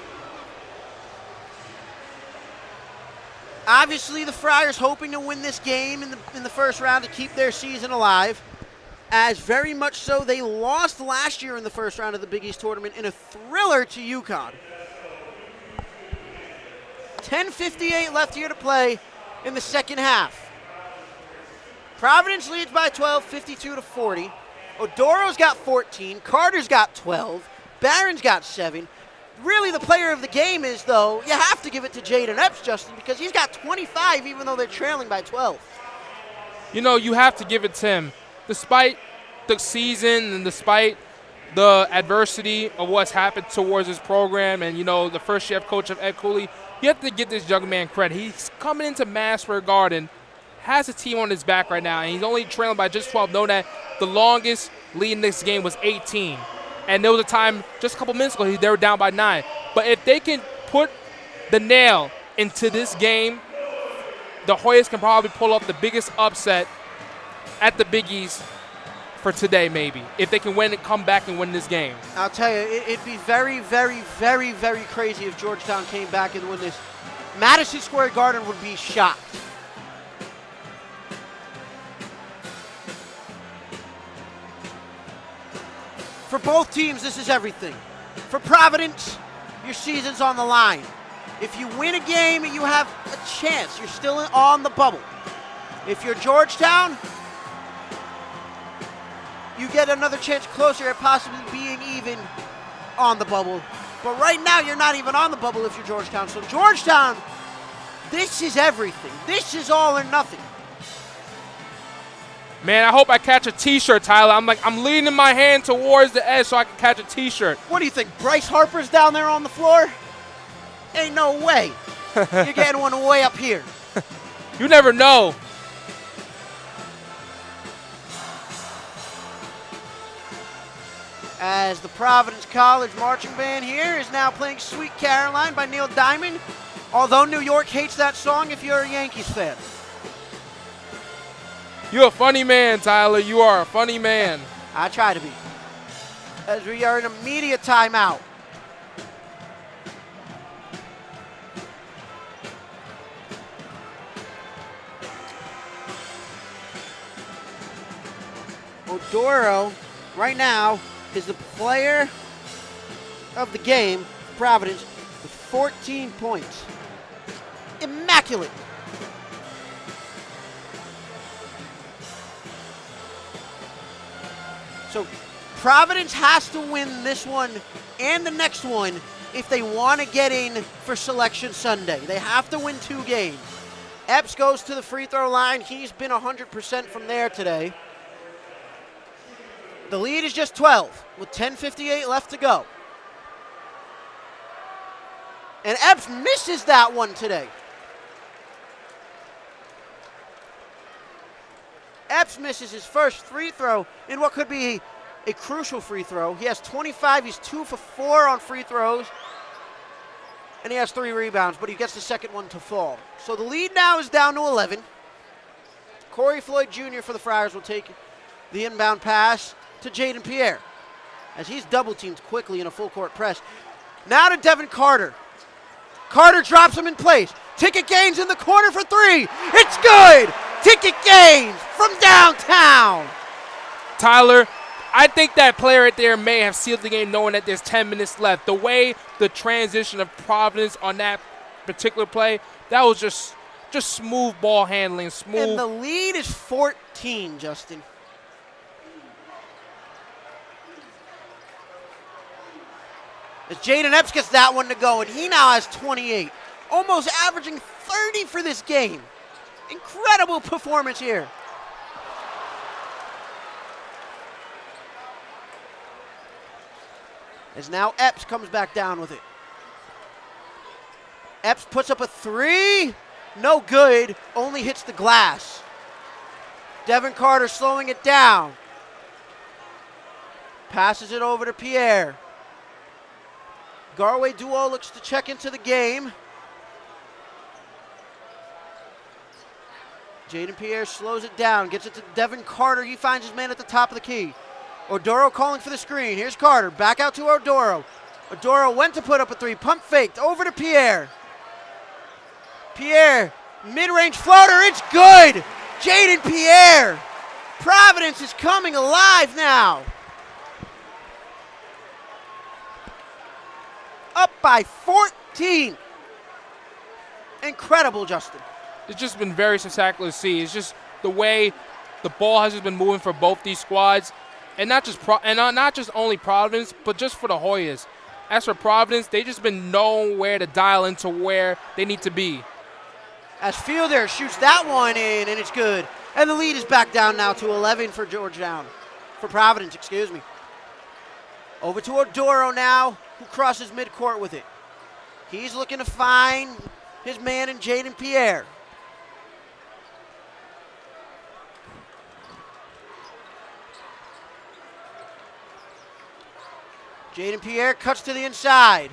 Obviously, the Friars hoping to win this game in the first round to keep their season alive. As very much so, they lost last year in the first round of the Big East tournament in a thriller to UConn. 10:58 left here to play in the second half. Providence leads by 12, 52-40. Odoro's got 14. Carter's got 12. Barron's got 7. Really, the player of the game is, though, you have to give it to Jaden Epps, Justin, because he's got 25, even though they're trailing by 12. You know, you have to give it to him. Despite the season and despite the adversity of what's happened towards his program and, you know, the first year coach of Ed Cooley, you have to give this young man credit. He's coming into Madison Square Garden, has a team on his back right now, and he's only trailing by just 12, knowing that the longest lead in this game was 18. And there was a time just a couple minutes ago they were down by 9. But if they can put the nail into this game, the Hoyas can probably pull off the biggest upset at the Big East for today, maybe, if they can win and come back and win this game. I'll tell you, it'd be very, very, very, very crazy if Georgetown came back and won this. Madison Square Garden would be shocked. For both teams, this is everything. For Providence, your season's on the line. If you win a game, you have a chance. You're still on the bubble. If you're Georgetown, you get another chance closer at possibly being even on the bubble. But right now, you're not even on the bubble if you're Georgetown. So Georgetown, this is everything. This is all or nothing. Man, I hope I catch a T-shirt, Tyler. I'm leaning my hand towards the edge so I can catch a T-shirt. What do you think, Bryce Harper's down there on the floor? Ain't no way. You're getting one way up here. You never know. As the Providence College Marching Band here is now playing Sweet Caroline by Neil Diamond, although New York hates that song if you're a Yankees fan. You're a funny man, Tyler. You are a funny man. I try to be. As we are in a media timeout. Odoro, right now, is the player of the game for Providence with 14 points. Immaculate. So Providence has to win this one and the next one if they want to get in for Selection Sunday. They have to win 2 games. Epps goes to the free throw line. He's been 100% from there today. The lead is just 12 with 10:58 left to go. And Epps misses that one today. Epps misses his first free throw in what could be a crucial free throw. He has 25. He's 2 for 4 on free throws. And he has 3 rebounds, but he gets the second one to fall. So the lead now is down to 11. Corey Floyd Jr. for the Friars will take the inbound pass to Jaden Pierre as he's double-teamed quickly in a full-court press. Now to Devin Carter. Carter drops him in place. Ticket Gaines in the corner for 3. It's good! Ticket Gaines from downtown. Tyler, I think that play right there may have sealed the game knowing that there's 10 minutes left. The way the transition of Providence on that particular play, that was just smooth ball handling, smooth. And the lead is 14, Justin. As Jaden Epps gets that one to go, and he now has 28. Almost averaging 30 for this game. Incredible performance here. As now Epps comes back down with it. Epps puts up a 3. No good. Only hits the glass. Devin Carter slowing it down. Passes it over to Pierre. Garway Duo looks to check into the game. Jaden Pierre slows it down, gets it to Devin Carter. He finds his man at the top of the key. Odoro calling for the screen. Here's Carter, back out to Odoro. Odoro went to put up a 3, pump faked, over to Pierre. Pierre Mid-range floater, it's good. Jaden Pierre. Providence is coming alive now. Up by 14. Incredible, Justin. It's just been very spectacular to see. It's just the way the ball has just been moving for both these squads, and not just only Providence, but just for the Hoyas. As for Providence, they just been knowing where to dial into where they need to be. As Fielder shoots that one in, and it's good. And the lead is back down now to 11 for Georgetown. For Providence, excuse me. Over to Odoro now, who crosses midcourt with it. He's looking to find his man in Jaden Pierre. Jaden Pierre cuts to the inside.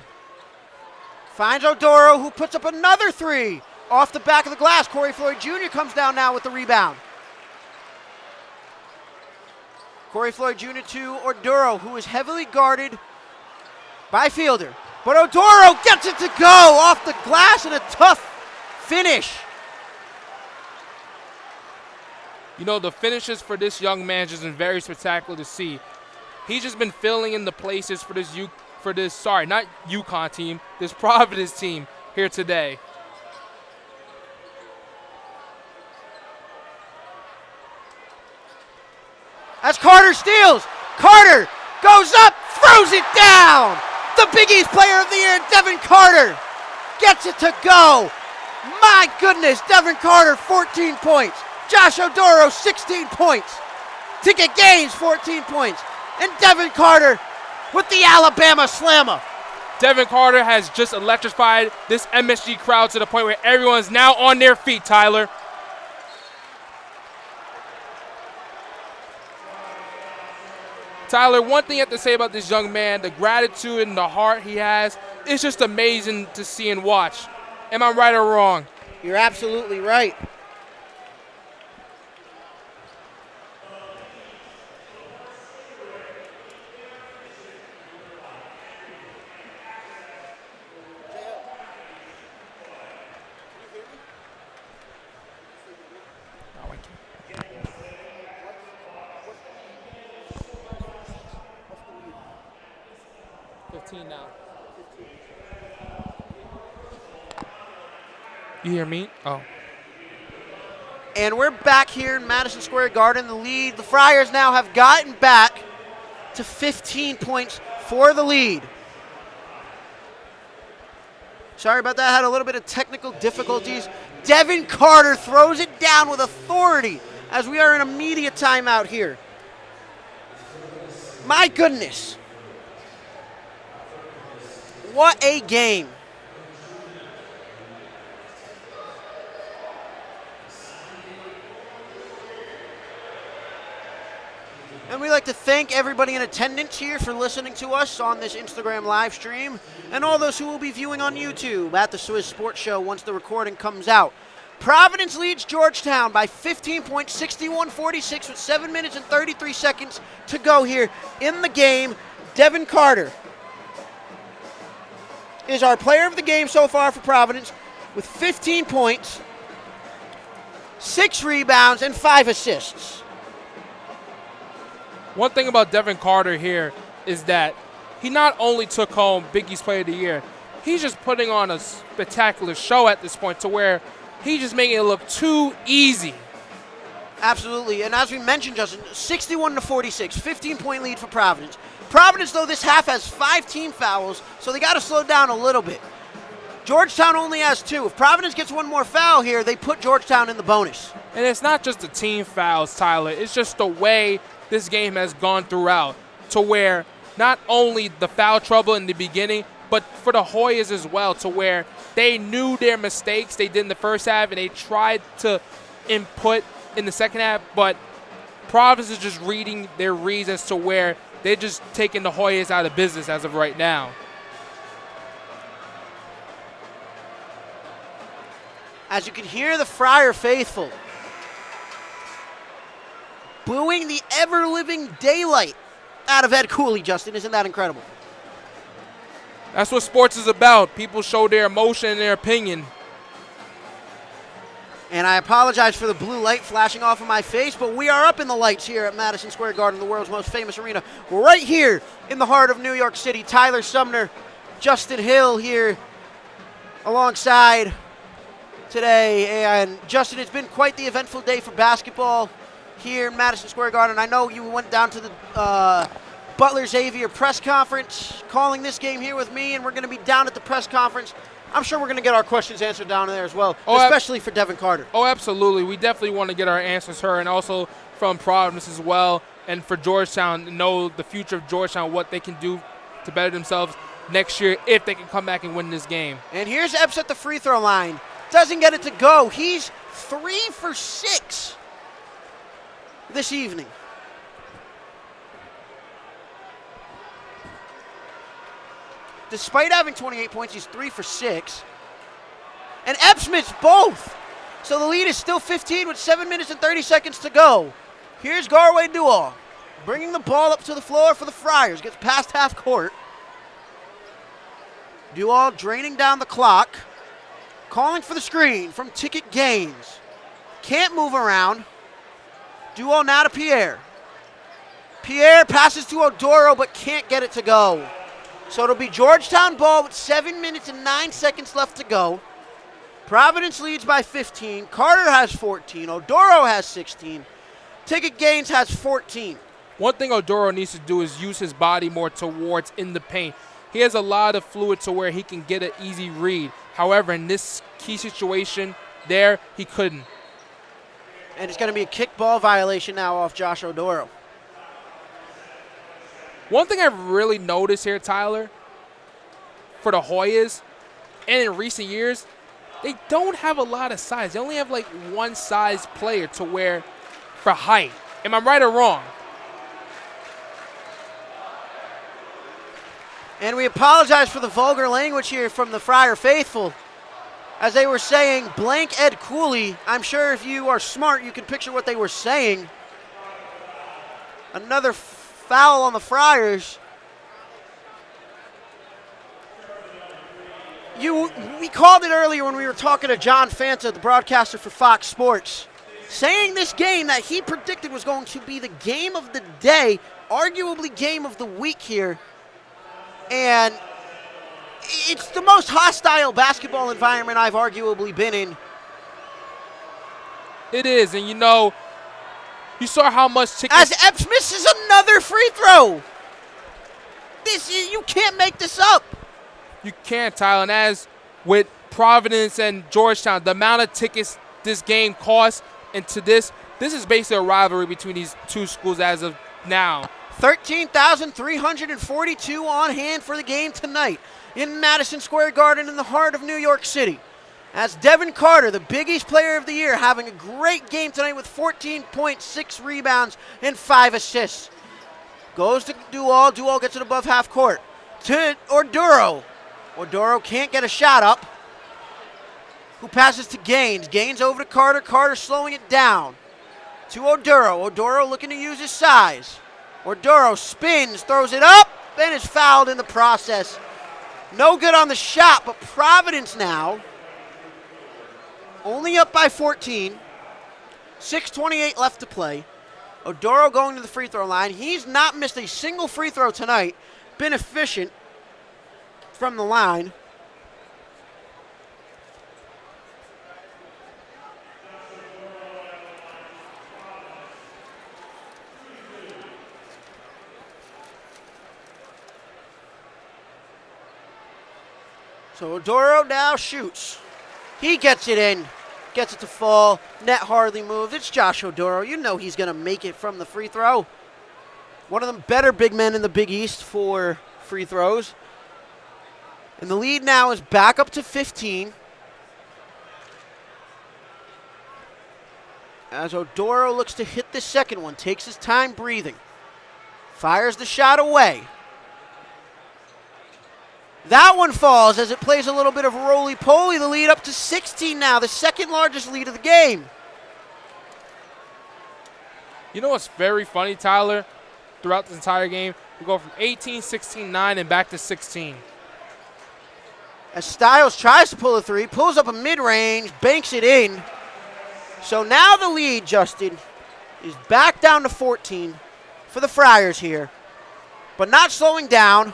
Finds Odoro, who puts up another three. Off the back of the glass, Corey Floyd Jr. comes down now with the rebound. Corey Floyd Jr. to Odoro, who is heavily guarded by Fielder. But Odoro gets it to go off the glass and a tough finish. You know, the finishes for this young man has been very spectacular to see. He's just been filling in the places for this not UConn team, this Providence team here today. As Carter steals, Carter goes up, throws it down. The Big East Player of the Year, Devin Carter, gets it to go. My goodness, Devin Carter, 14 points. Josh Odoro, 16 points. Ticket Gaines, 14 points. And Devin Carter with the Alabama Slammer. Devin Carter has just electrified this MSG crowd to the point where everyone's now on their feet, Tyler. Tyler, one thing you have to say about this young man, the gratitude and the heart he has, it's just amazing to see and watch. Am I right or wrong? You're absolutely right. Now. You hear me? Oh. And we're back here in Madison Square Garden. The lead, the Friars now have gotten back to 15 points for the lead. Sorry about that, had a little bit of technical difficulties. Devin Carter throws it down with authority as we are in a media timeout here. My goodness. What a game. And we'd like to thank everybody in attendance here for listening to us on this Instagram live stream, and all those who will be viewing on YouTube at the Swiss Sports Show once the recording comes out. Providence leads Georgetown by 15 points, 61-46 with 7 minutes and 33 seconds to go here in the game. Devin Carter is our player of the game so far for Providence with 15 points, 6 rebounds, and 5 assists. One thing about Devin Carter here is that he not only took home Big East Player of the Year, he's just putting on a spectacular show at this point to where he's just making it look too easy. Absolutely, and as we mentioned, Justin, 61-46, 15-point lead for Providence. Providence, though, this half has 5 team fouls, so they got to slow down a little bit. Georgetown only has 2. If Providence gets one more foul here, they put Georgetown in the bonus. And it's not just the team fouls, Tyler. It's just the way this game has gone throughout, to where not only the foul trouble in the beginning, but for the Hoyas as well, to where they knew their mistakes they did in the first half and they tried to input in the second half, but Providence is just reading their reasons to where they're just taking the Hoyas out of business as of right now. As you can hear the Friar faithful booing the ever-living daylight out of Ed Cooley, Justin. Isn't that incredible? That's what sports is about. People show their emotion and their opinion. And I apologize for the blue light flashing off of my face, but we are up in the lights here at Madison Square Garden, the world's most famous arena. We're right here in the heart of New York City. Tyler Sumner, Justin Hill here alongside today. And Justin, it's been quite the eventful day for basketball here in Madison Square Garden. I know you went down to the Butler Xavier press conference calling this game here with me, and we're going to be down at the press conference. I'm sure we're going to get our questions answered down there as well, especially for Devin Carter. Oh, absolutely. We definitely want to get our answers heard, and also from Providence as well, and for Georgetown, know the future of Georgetown, what they can do to better themselves next year if they can come back and win this game. And here's Epps at the free throw line. Doesn't get it to go. He's 3 for 6 this evening. Despite having 28 points, he's 3 for 6. And Epps missed both. So the lead is still 15 with 7 minutes and 30 seconds to go. Here's Garway Duall bringing the ball up to the floor for the Friars. Gets past half court. Duall draining down the clock. Calling for the screen from Ticket Gaines. Can't move around. Duall now to Pierre. Pierre passes to Odoro but can't get it to go. So it'll be Georgetown ball with 7 minutes and 9 seconds left to go. Providence leads by 15. Carter has 14. Odoro has 16. Ticket Gaines has 14. One thing Odoro needs to do is use his body more towards in the paint. He has a lot of fluid to where he can get an easy read. However, in this key situation there, he couldn't. And it's going to be a kick ball violation now off Josh Odoro. One thing I've really noticed here, Tyler, for the Hoyas, and in recent years, they don't have a lot of size. They only have like one size player to where for height. Am I right or wrong? And we apologize for the vulgar language here from the Friar Faithful. As they were saying, blank Ed Cooley. I'm sure if you are smart, you can picture what they were saying. Another foul on the Friars. We called it earlier when we were talking to John Fanta, the broadcaster for Fox Sports, saying this game that he predicted was going to be the game of the day, arguably game of the week here. And it's the most hostile basketball environment I've arguably been in. It is, and you know, you saw how much tickets. As Epps misses another free throw. You can't make this up. You can't, Tyler. And as with Providence and Georgetown, the amount of tickets this game costs, and to this is basically a rivalry between these two schools as of now. 13,342 on hand for the game tonight in Madison Square Garden in the heart of New York City. As Devin Carter, the Big East Player of the Year, having a great game tonight with 14 points, 6 rebounds, and 5 assists. Goes to Duall. Duall gets it above half court. To Odoro. Odoro can't get a shot up. Who passes to Gaines. Gaines over to Carter. Carter slowing it down. To Odoro. Odoro looking to use his size. Odoro spins, throws it up, and is fouled in the process. No good on the shot, but Providence now only up by 14. 6:28 left to play. Odoro going to the free throw line. He's not missed a single free throw tonight. Been efficient from the line. So Odoro now shoots. He gets it in. Gets it to fall. Net hardly moves. It's Josh Odoro. You know he's going to make it from the free throw. One of the better big men in the Big East for free throws. And the lead now is back up to 15. As Odoro looks to hit the second one. Takes his time breathing. Fires the shot away. That one falls as it plays a little bit of roly-poly. The lead up to 16 now, the second largest lead of the game. You know what's very funny, Tyler? Throughout the entire game, we go from 18, 16, 9, and back to 16. As Styles tries to pull a three, pulls up a mid-range, banks it in. So now the lead, Justin, is back down to 14 for the Friars here, but not slowing down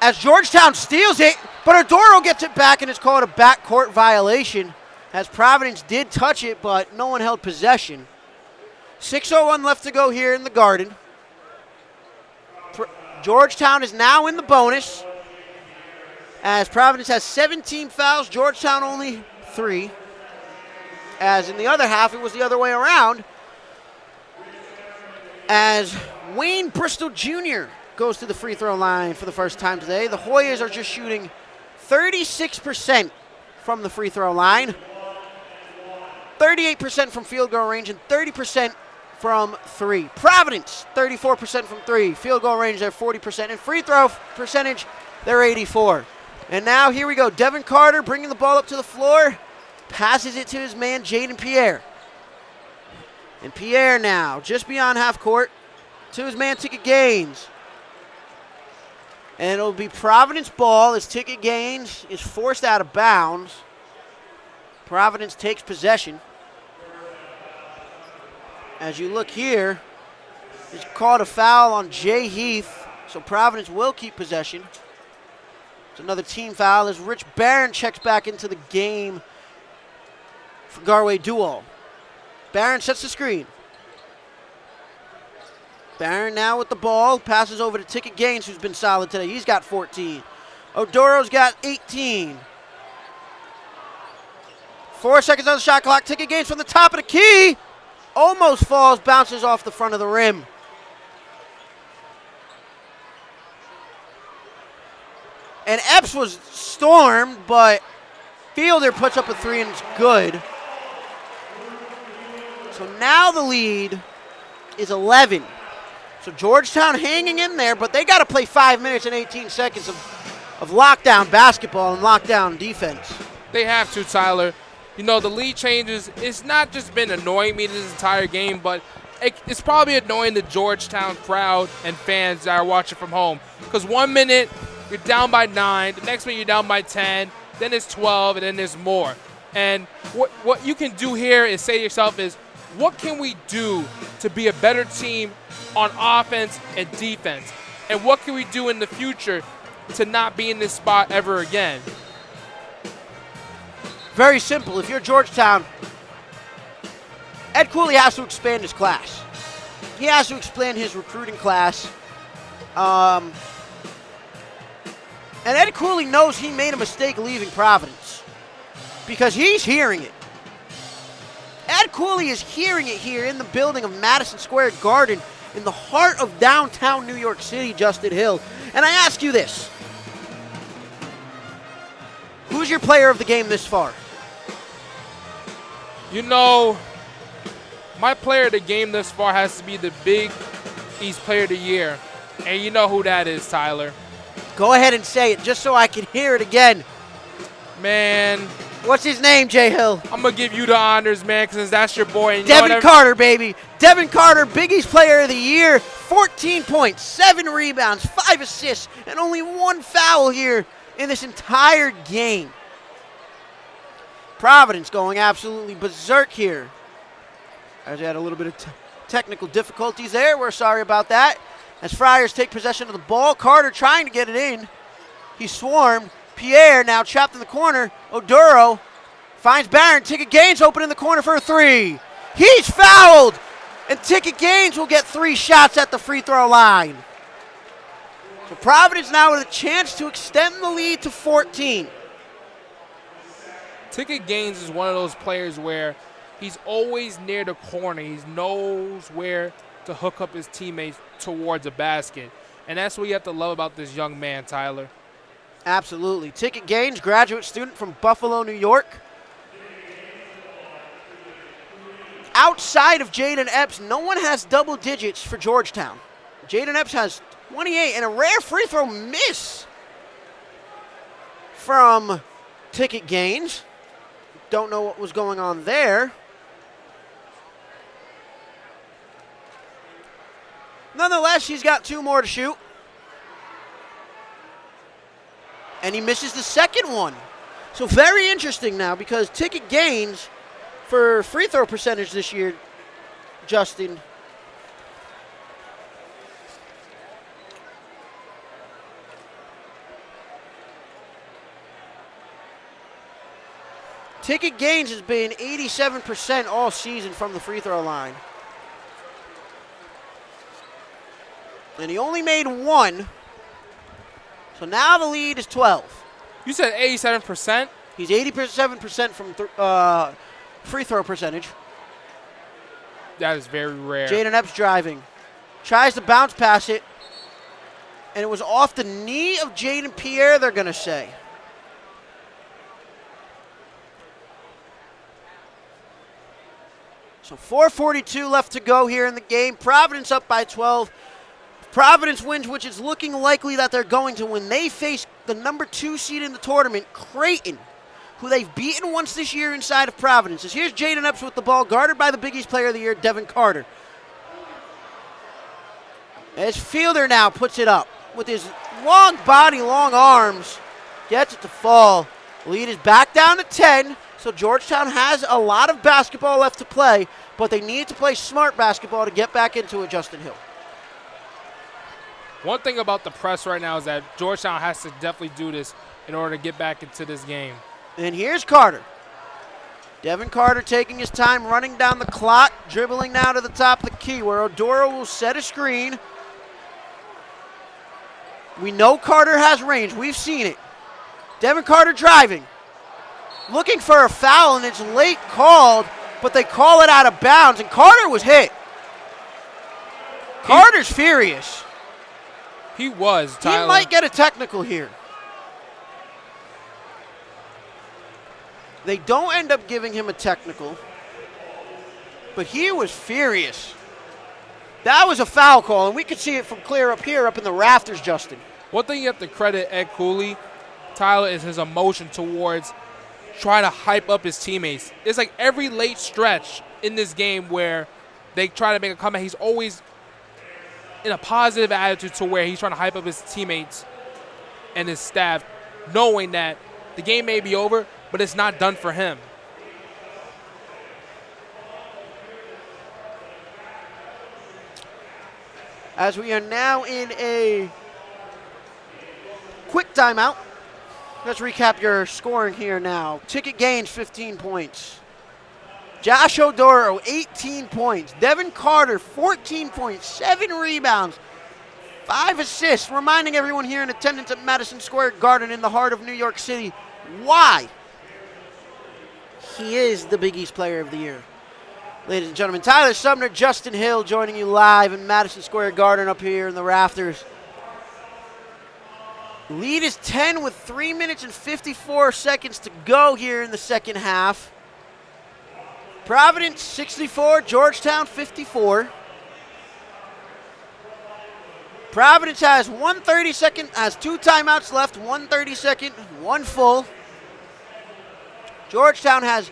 as Georgetown steals it, but Oduro gets it back and it's called a backcourt violation as Providence did touch it, but no one held possession. 6:01 left to go here in the Garden. Georgetown is now in the bonus as Providence has 17 fouls, Georgetown only 3. As in the other half, it was the other way around as Wayne Bristol Jr. goes to the free throw line for the first time today. The Hoyas are just shooting 36% from the free throw line, 38% from field goal range, and 30% from 3. Providence, 34% from 3. Field goal range, they're 40%. And free throw percentage, they're 84. And now here we go. Devin Carter bringing the ball up to the floor. Passes it to his man, Jaden Pierre. And Pierre now, just beyond half court, to his man, Ticket Gaines. And it'll be Providence ball as Ticket Gaines is forced out of bounds. Providence takes possession. As you look here, he's called a foul on Jay Heath, so Providence will keep possession. It's another team foul as Rich Barron checks back into the game for Garway Dual. Barron sets the screen. Barron now with the ball, passes over to Ticket Gaines, who's been solid today. He's got 14. Odoro's got 18. 4 seconds on the shot clock. Ticket Gaines from the top of the key. Almost falls, bounces off the front of the rim. And Epps was stormed, but Fielder puts up a 3 and it's good. So now the lead is 11. So Georgetown hanging in there, but they got to play 5 minutes and 18 seconds of lockdown basketball and lockdown defense. They have to, Tyler. You know, the lead changes, it's not just been annoying me this entire game, but it's probably annoying the Georgetown crowd and fans that are watching from home. Because 1 minute, you're down by 9. The next minute, you're down by 10. Then it's 12, and then there's more. And what you can do here is say to yourself is, what can we do to be a better team on offense and defense? And what can we do in the future to not be in this spot ever again? Very simple. If you're Georgetown, Ed Cooley has to expand his class. He has to expand his recruiting class. And Ed Cooley knows he made a mistake leaving Providence because he's hearing it. Ed Cooley is hearing it here in the building of Madison Square Garden in the heart of downtown New York City, Justin Hill. And I ask you this. Who's your player of the game this far? You know, my player of the game this far has to be the Big East Player of the Year. And you know who that is, Tyler. Go ahead and say it just so I can hear it again. Man. What's his name, Jay Hill? I'm going to give you the honors, man, because that's your boy. And Devin Carter, baby. Devin Carter, Big East Player of the Year. 14 points, 7 rebounds, 5 assists, and only 1 foul here in this entire game. Providence going absolutely berserk here. As we had a little bit of technical difficulties there. We're sorry about that. As Friars take possession of the ball. Carter trying to get it in. He swarmed. Pierre now trapped in the corner. Oduro finds Barron. Ticket Gaines open in the corner for a 3. He's fouled. And Ticket Gaines will get 3 shots at the free throw line. So Providence now with a chance to extend the lead to 14. Ticket Gaines is one of those players where he's always near the corner. He knows where to hook up his teammates towards a basket. And that's what you have to love about this young man, Tyler. Absolutely. Ticket Gaines, graduate student from Buffalo, New York. Outside of Jaden Epps, no one has double digits for Georgetown. Jaden Epps has 28 and a rare free throw miss from Ticket Gaines. Don't know what was going on there. Nonetheless, he's got 2 more to shoot. And he misses the second one. So very interesting now because ticket gains for free throw percentage this year, Justin. Ticket gains has been 87% all season from the free throw line. And he only made one. So now the lead is 12. You said 87%? He's 87% from free throw percentage. That is very rare. Jaden Epps driving. Tries to bounce pass it. And it was off the knee of Jaden Pierre, they're going to say. So 4:42 left to go here in the game. Providence up by 12. Providence wins, which is looking likely that they're going to win. They face the number 2 seed in the tournament, Creighton, who they've beaten once this year inside of Providence. As here's Jaden Epps with the ball, guarded by the Big East Player of the Year, Devin Carter. As Fielder now puts it up with his long body, long arms, gets it to fall. Lead is back down to 10. So Georgetown has a lot of basketball left to play, but they need to play smart basketball to get back into it, Justin Hill. One thing about the press right now is that Georgetown has to definitely do this in order to get back into this game. And here's Carter. Devin Carter taking his time, running down the clock, dribbling now to the top of the key where Odoro will set a screen. We know Carter has range. We've seen it. Devin Carter driving. Looking for a foul, and it's late called, but they call it out of bounds, and Carter was hit. Carter's furious. He was, Tyler. He might get a technical here. They don't end up giving him a technical, but he was furious. That was a foul call, and we could see it from clear up here, up in the rafters, Justin. One thing you have to credit Ed Cooley, Tyler, is his emotion towards trying to hype up his teammates. It's like every late stretch in this game where they try to make a comeback, he's always in a positive attitude to where he's trying to hype up his teammates and his staff, knowing that the game may be over, but it's not done for him. As we are now in a quick timeout. Let's recap your scoring here now. Ticket gains, 15 points. Josh Odoro, 18 points. Devin Carter, 14 points, 7 rebounds, 5 assists. Reminding everyone here in attendance at Madison Square Garden in the heart of New York City why he is the Big East Player of the Year. Ladies and gentlemen, Tyler Sumner, Justin Hill joining you live in Madison Square Garden up here in the rafters. Lead is 10 with 3 minutes and 54 seconds to go here in the second half. Providence 64, Georgetown 54. Providence has 1:30 has 2 timeouts left, 1:30, 1 full. Georgetown has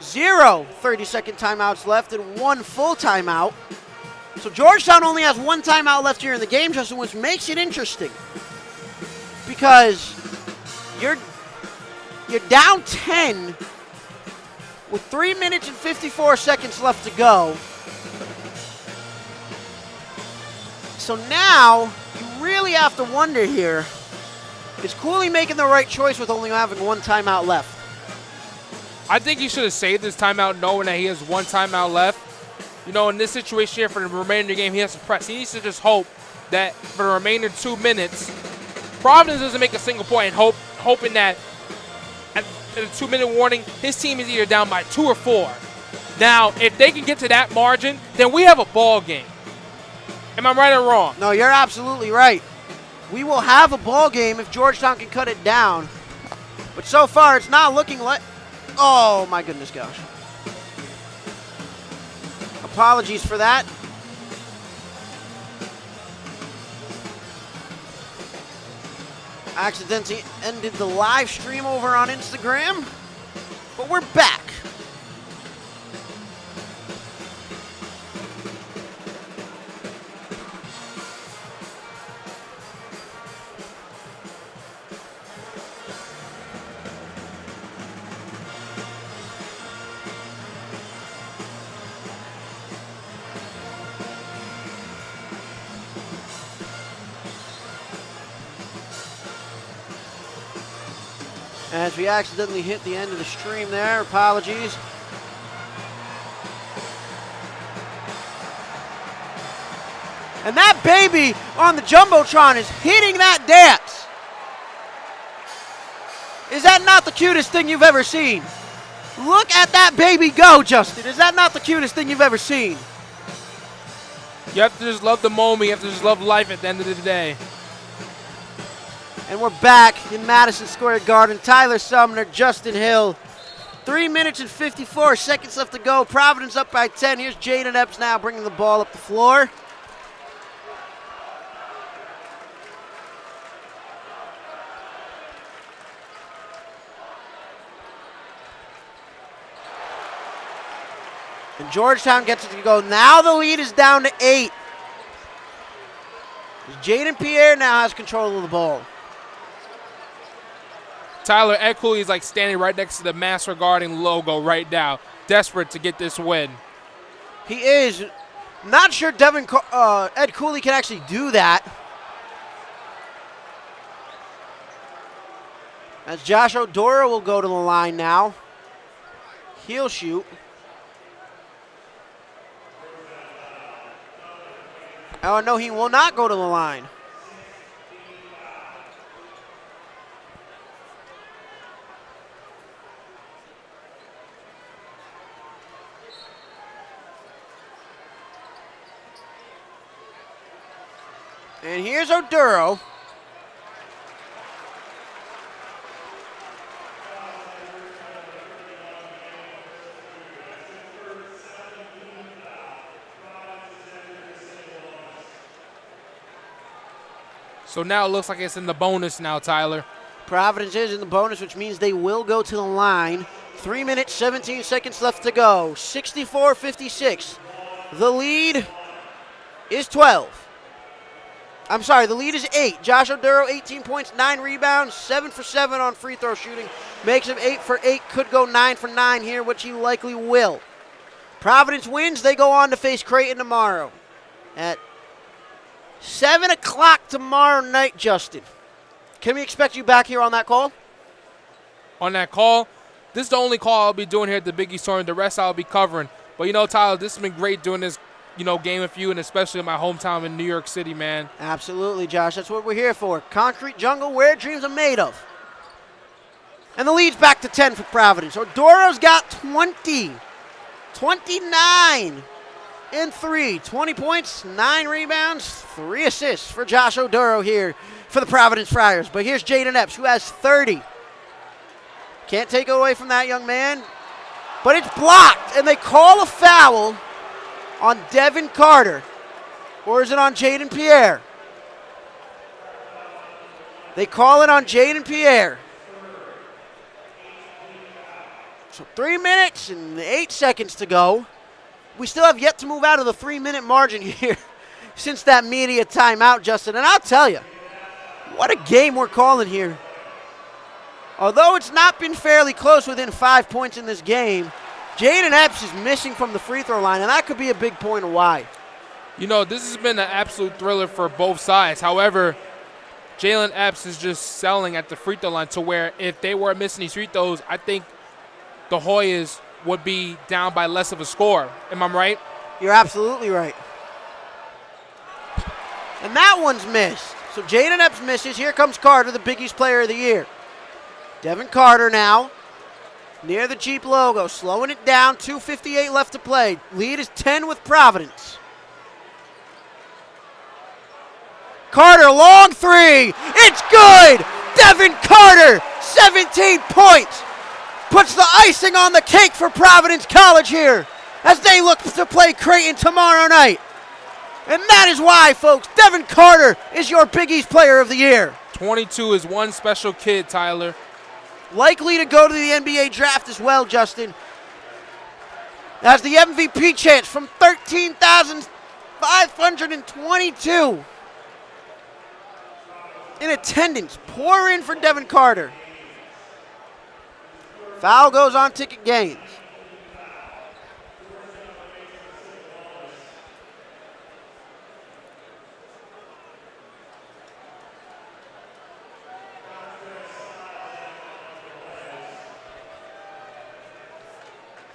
0 30-second timeouts left and 1 full timeout. So Georgetown only has 1 timeout left here in the game, Justin, which makes it interesting. Because you're down 10 with 3 minutes and 54 seconds left to go. So now you really have to wonder here, is Cooley making the right choice with only having 1 timeout left? I think he should have saved this timeout knowing that he has 1 timeout left. You know, in this situation here for the remainder of the game, he has to press. He needs to just hope that for the remainder 2 minutes, Providence doesn't make a single point and hoping that at the 2-minute warning, his team is either down by 2 or 4. Now, if they can get to that margin, then we have a ball game. Am I right or wrong? No, you're absolutely right. We will have a ball game if Georgetown can cut it down. But so far, it's not looking like... Oh, my goodness gosh. Apologies for that. Accidentally ended the live stream over on Instagram, but we're back. As we accidentally hit the end of the stream there, apologies. And that baby on the Jumbotron is hitting that dance. Is that not the cutest thing you've ever seen? Look at that baby go, Justin. Is that not the cutest thing you've ever seen? You have to just love the moment. You have to just love life at the end of the day. And we're back in Madison Square Garden. Tyler Sumner, Justin Hill. 3 minutes and 54 seconds left to go. Providence up by 10. Here's Jaden Epps now bringing the ball up the floor. And Georgetown gets it to go. Now the lead is down to 8. Jaden Pierre now has control of the ball. Tyler, Ed Cooley is like standing right next to the Master Guarding logo right now, desperate to get this win. He is. Not sure Ed Cooley can actually do that. As Josh Odora will go to the line now. He'll shoot. Oh, no, he will not go to the line. And here's Oduro. So now it looks like it's in the bonus now, Tyler. Providence is in the bonus, which means they will go to the line. 3 minutes, 17 seconds left to go. 64-56. The lead is 12. I'm sorry, the lead is 8. Josh Oduro, 18 points, 9 rebounds, 7 for 7 on free throw shooting. Makes him 8 for 8, could go 9 for 9 here, which he likely will. Providence wins, they go on to face Creighton tomorrow at 7 o'clock tomorrow night, Justin. Can we expect you back here on that call? On that call? This is the only call I'll be doing here at the Big East Tournament. The rest I'll be covering. But, Tyler, this has been great doing this, game with you, and especially in my hometown in New York City, man. Absolutely, Josh. That's what we're here for. Concrete jungle, where dreams are made of. And the lead's back to 10 for Providence. Odoro's got 20. 29 and 3. 20 points, 9 rebounds, 3 assists for Josh Oduro here for the Providence Friars. But here's Jaden Epps, who has 30. Can't take it away from that young man. But it's blocked, and they call a foul on Devin Carter. Or is it on Jaden Pierre? They call it on Jaden Pierre. So 3 minutes and 8 seconds to go. We still have yet to move out of the 3-minute margin here since that media timeout, Justin. And I'll tell you, what a game we're calling here. Although it's not been fairly close within 5 points in this game, Jaden Epps is missing from the free throw line, and that could be a big point of why. This has been an absolute thriller for both sides. However, Jalen Epps is just selling at the free throw line to where if they were missing these free throws, I think the Hoyas would be down by less of a score. Am I right? You're absolutely right. And that one's missed. So Jaden Epps misses. Here comes Carter, the Big East Player of the Year. Devin Carter now near the Jeep logo, slowing it down. 2:58 left to play. Lead is 10 with Providence. Carter, long three. It's good. Devin Carter, 17 points. Puts the icing on the cake for Providence College here as they look to play Creighton tomorrow night. And that is why, folks, Devin Carter is your Big East Player of the Year. 22 is one special kid, Tyler. Likely to go to the NBA draft as well, Justin. As the MVP chance from 13,522 in attendance. Pour in for Devin Carter. Foul goes on Ticket Gaines.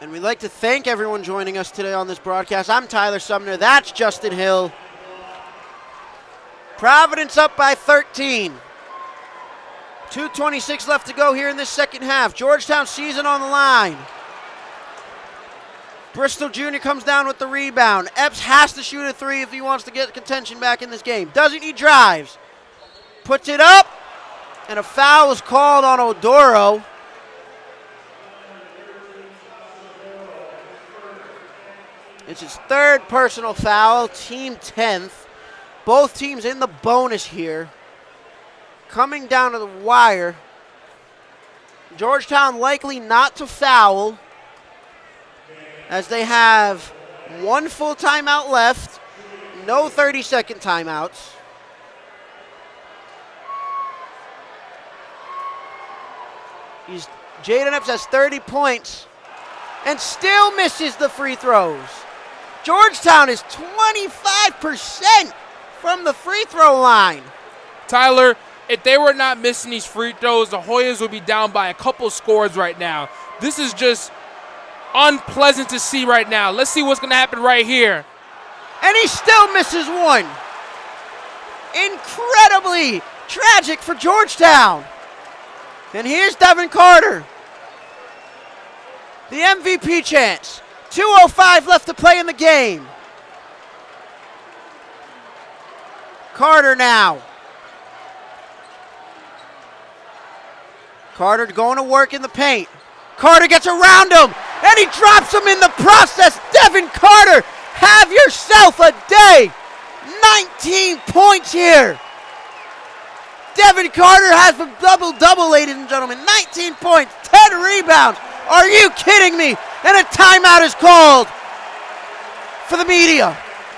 And we'd like to thank everyone joining us today on this broadcast. I'm Tyler Sumner. That's Justin Hill. Providence up by 13. 2:26 left to go here in this second half. Georgetown season on the line. Bristol Jr. comes down with the rebound. Epps has to shoot a three if he wants to get contention back in this game. Doesn't he? Drives. Puts it up. And a foul is called on Odoro. It's his third personal foul, team 10th. Both teams in the bonus here. Coming down to the wire. Georgetown likely not to foul, as they have one full timeout left, no 30-second timeouts. Jaden Epps has 30 points and still misses the free throws. Georgetown is 25% from the free throw line. Tyler, if they were not missing these free throws, the Hoyas would be down by a couple scores right now. This is just unpleasant to see right now. Let's see what's going to happen right here. And he still misses one. Incredibly tragic for Georgetown. And here's Devin Carter. The MVP chance. 2:05 left to play in the game. Carter now. Carter going to work in the paint. Carter gets around him, and he drops him in the process. Devin Carter, have yourself a day. 19 points here. Devin Carter has a double-double, ladies and gentlemen. 19 points, 10 rebounds. Are you kidding me? And a timeout is called for the media.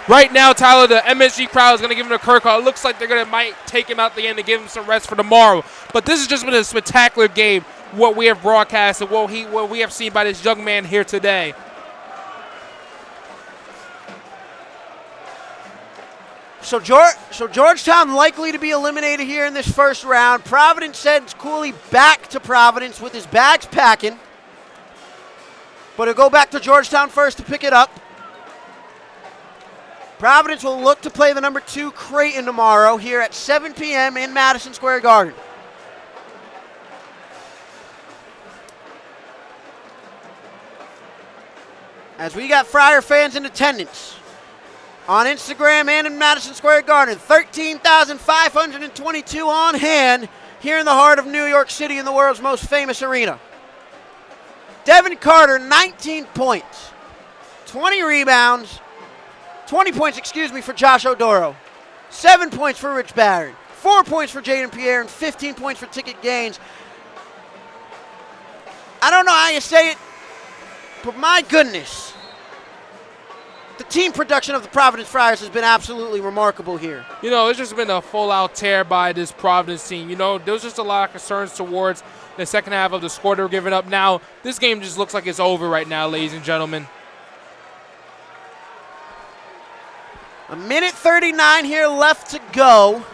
Right now, Tyler, the MSG crowd is going to give him a curl call. It looks like they're might take him out the end to give him some rest for tomorrow. But this has just been a spectacular game, what we have broadcast and what we have seen by this young man here today. So Georgetown likely to be eliminated here in this first round. Providence sends Cooley back to Providence with his bags packing. But he'll go back to Georgetown first to pick it up. Providence will look to play the number 2 Creighton tomorrow here at 7 p.m. in Madison Square Garden. As we got Friar fans in attendance on Instagram and in Madison Square Garden, 13,522 on hand here in the heart of New York City in the world's most famous arena. Devin Carter, 19 points, 20 rebounds, 20 points, for Josh Odoro, 7 points for Rich Barrett, 4 points for Jaden Pierre, and 15 points for Ticket Gaines. I don't know how you say it, but my goodness, the team production of the Providence Friars has been absolutely remarkable here. You know, it's just been a full-out tear by this Providence team. You know, there was just a lot of concerns towards the second half of the score they were giving up. Now, this game just looks like it's over right now, ladies and gentlemen. A minute 39 here left to go.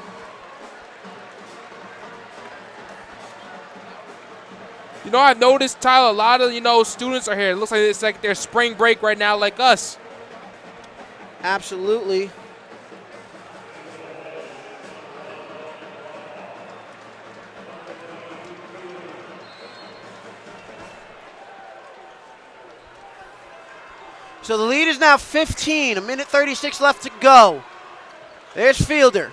You know, I've noticed, Tyler, a lot of, students are here. It looks like it's like their spring break right now like us. Absolutely. So the lead is now 15, a minute 36 left to go. There's Fielder.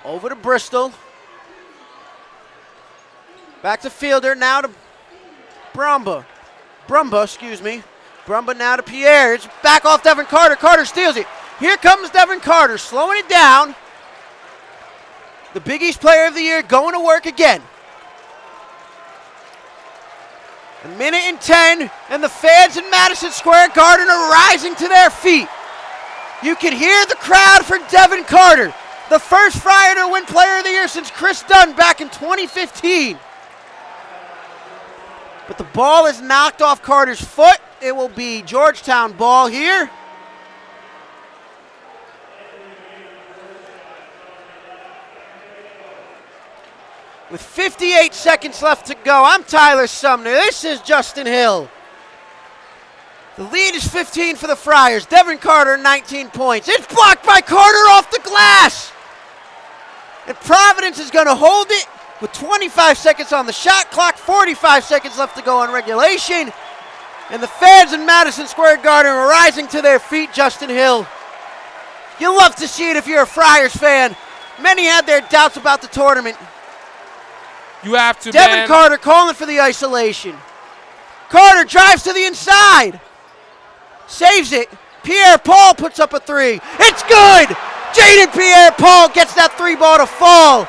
Over to Bristol. Back to Fielder, now to Brumba, Brumba now to Pierre. It's back off Devin Carter. Carter steals it. Here comes Devin Carter, slowing it down. The Big East Player of the Year going to work again. A minute and 10, and the fans in Madison Square Garden are rising to their feet. You can hear the crowd for Devin Carter, the first Friar to win Player of the Year since Chris Dunn back in 2015. But the ball is knocked off Carter's foot. It will be Georgetown ball here. With 58 seconds left to go, I'm Tyler Sumner. This is Justin Hill. The lead is 15 for the Friars. Devin Carter, 19 points. It's blocked by Carter off the glass. And Providence is going to hold it with 25 seconds on the shot clock, 45 seconds left to go on regulation. And the fans in Madison Square Garden are rising to their feet, Justin Hill. You love to see it if you're a Friars fan. Many had their doubts about the tournament. You have to, Devin Carter calling for the isolation. Carter drives to the inside. Saves it. Pierre-Paul puts up a three. It's good! Jaden Pierre-Paul gets that three ball to fall.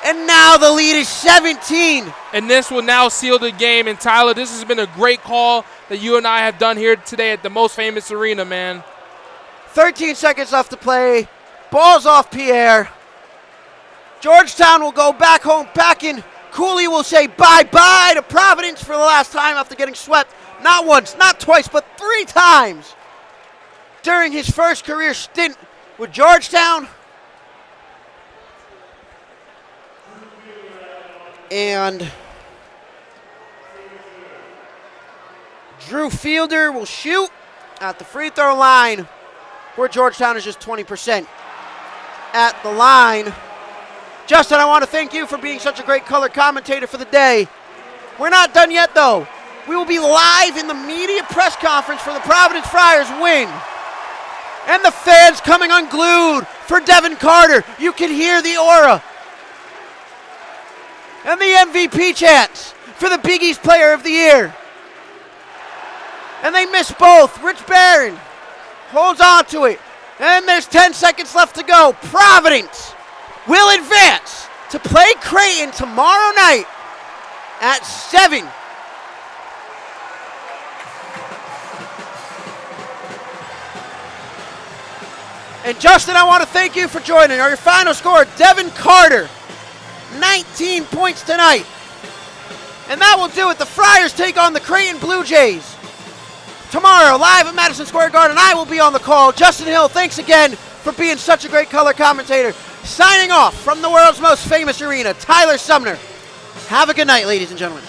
And now the lead is 17. And this will now seal the game. And Tyler, this has been a great call that you and I have done here today at the most famous arena, man. 13 seconds left to play. Ball's off Pierre. Georgetown will go back home packing. Cooley will say bye-bye to Providence for the last time after getting swept. Not once, not twice, but 3 times during his first career stint with Georgetown. And Drew Fielder will shoot at the free throw line, where Georgetown is just 20% at the line. Justin, I want to thank you for being such a great color commentator for the day. We're not done yet, though. We will be live in the media press conference for the Providence Friars win. And the fans coming unglued for Devin Carter. You can hear the aura. And the MVP chants for the Big East Player of the Year. And they miss both. Rich Barron holds on to it. And there's 10 seconds left to go. Providence will advance to play Creighton tomorrow night at 7. And Justin, I want to thank you for joining. Your final score, Devin Carter, 19 points tonight. And that will do it. The Friars take on the Creighton Blue Jays tomorrow, live at Madison Square Garden. I will be on the call. Justin Hill, thanks again for being such a great color commentator. Signing off from the world's most famous arena, Tyler Sumner. Have a good night, ladies and gentlemen.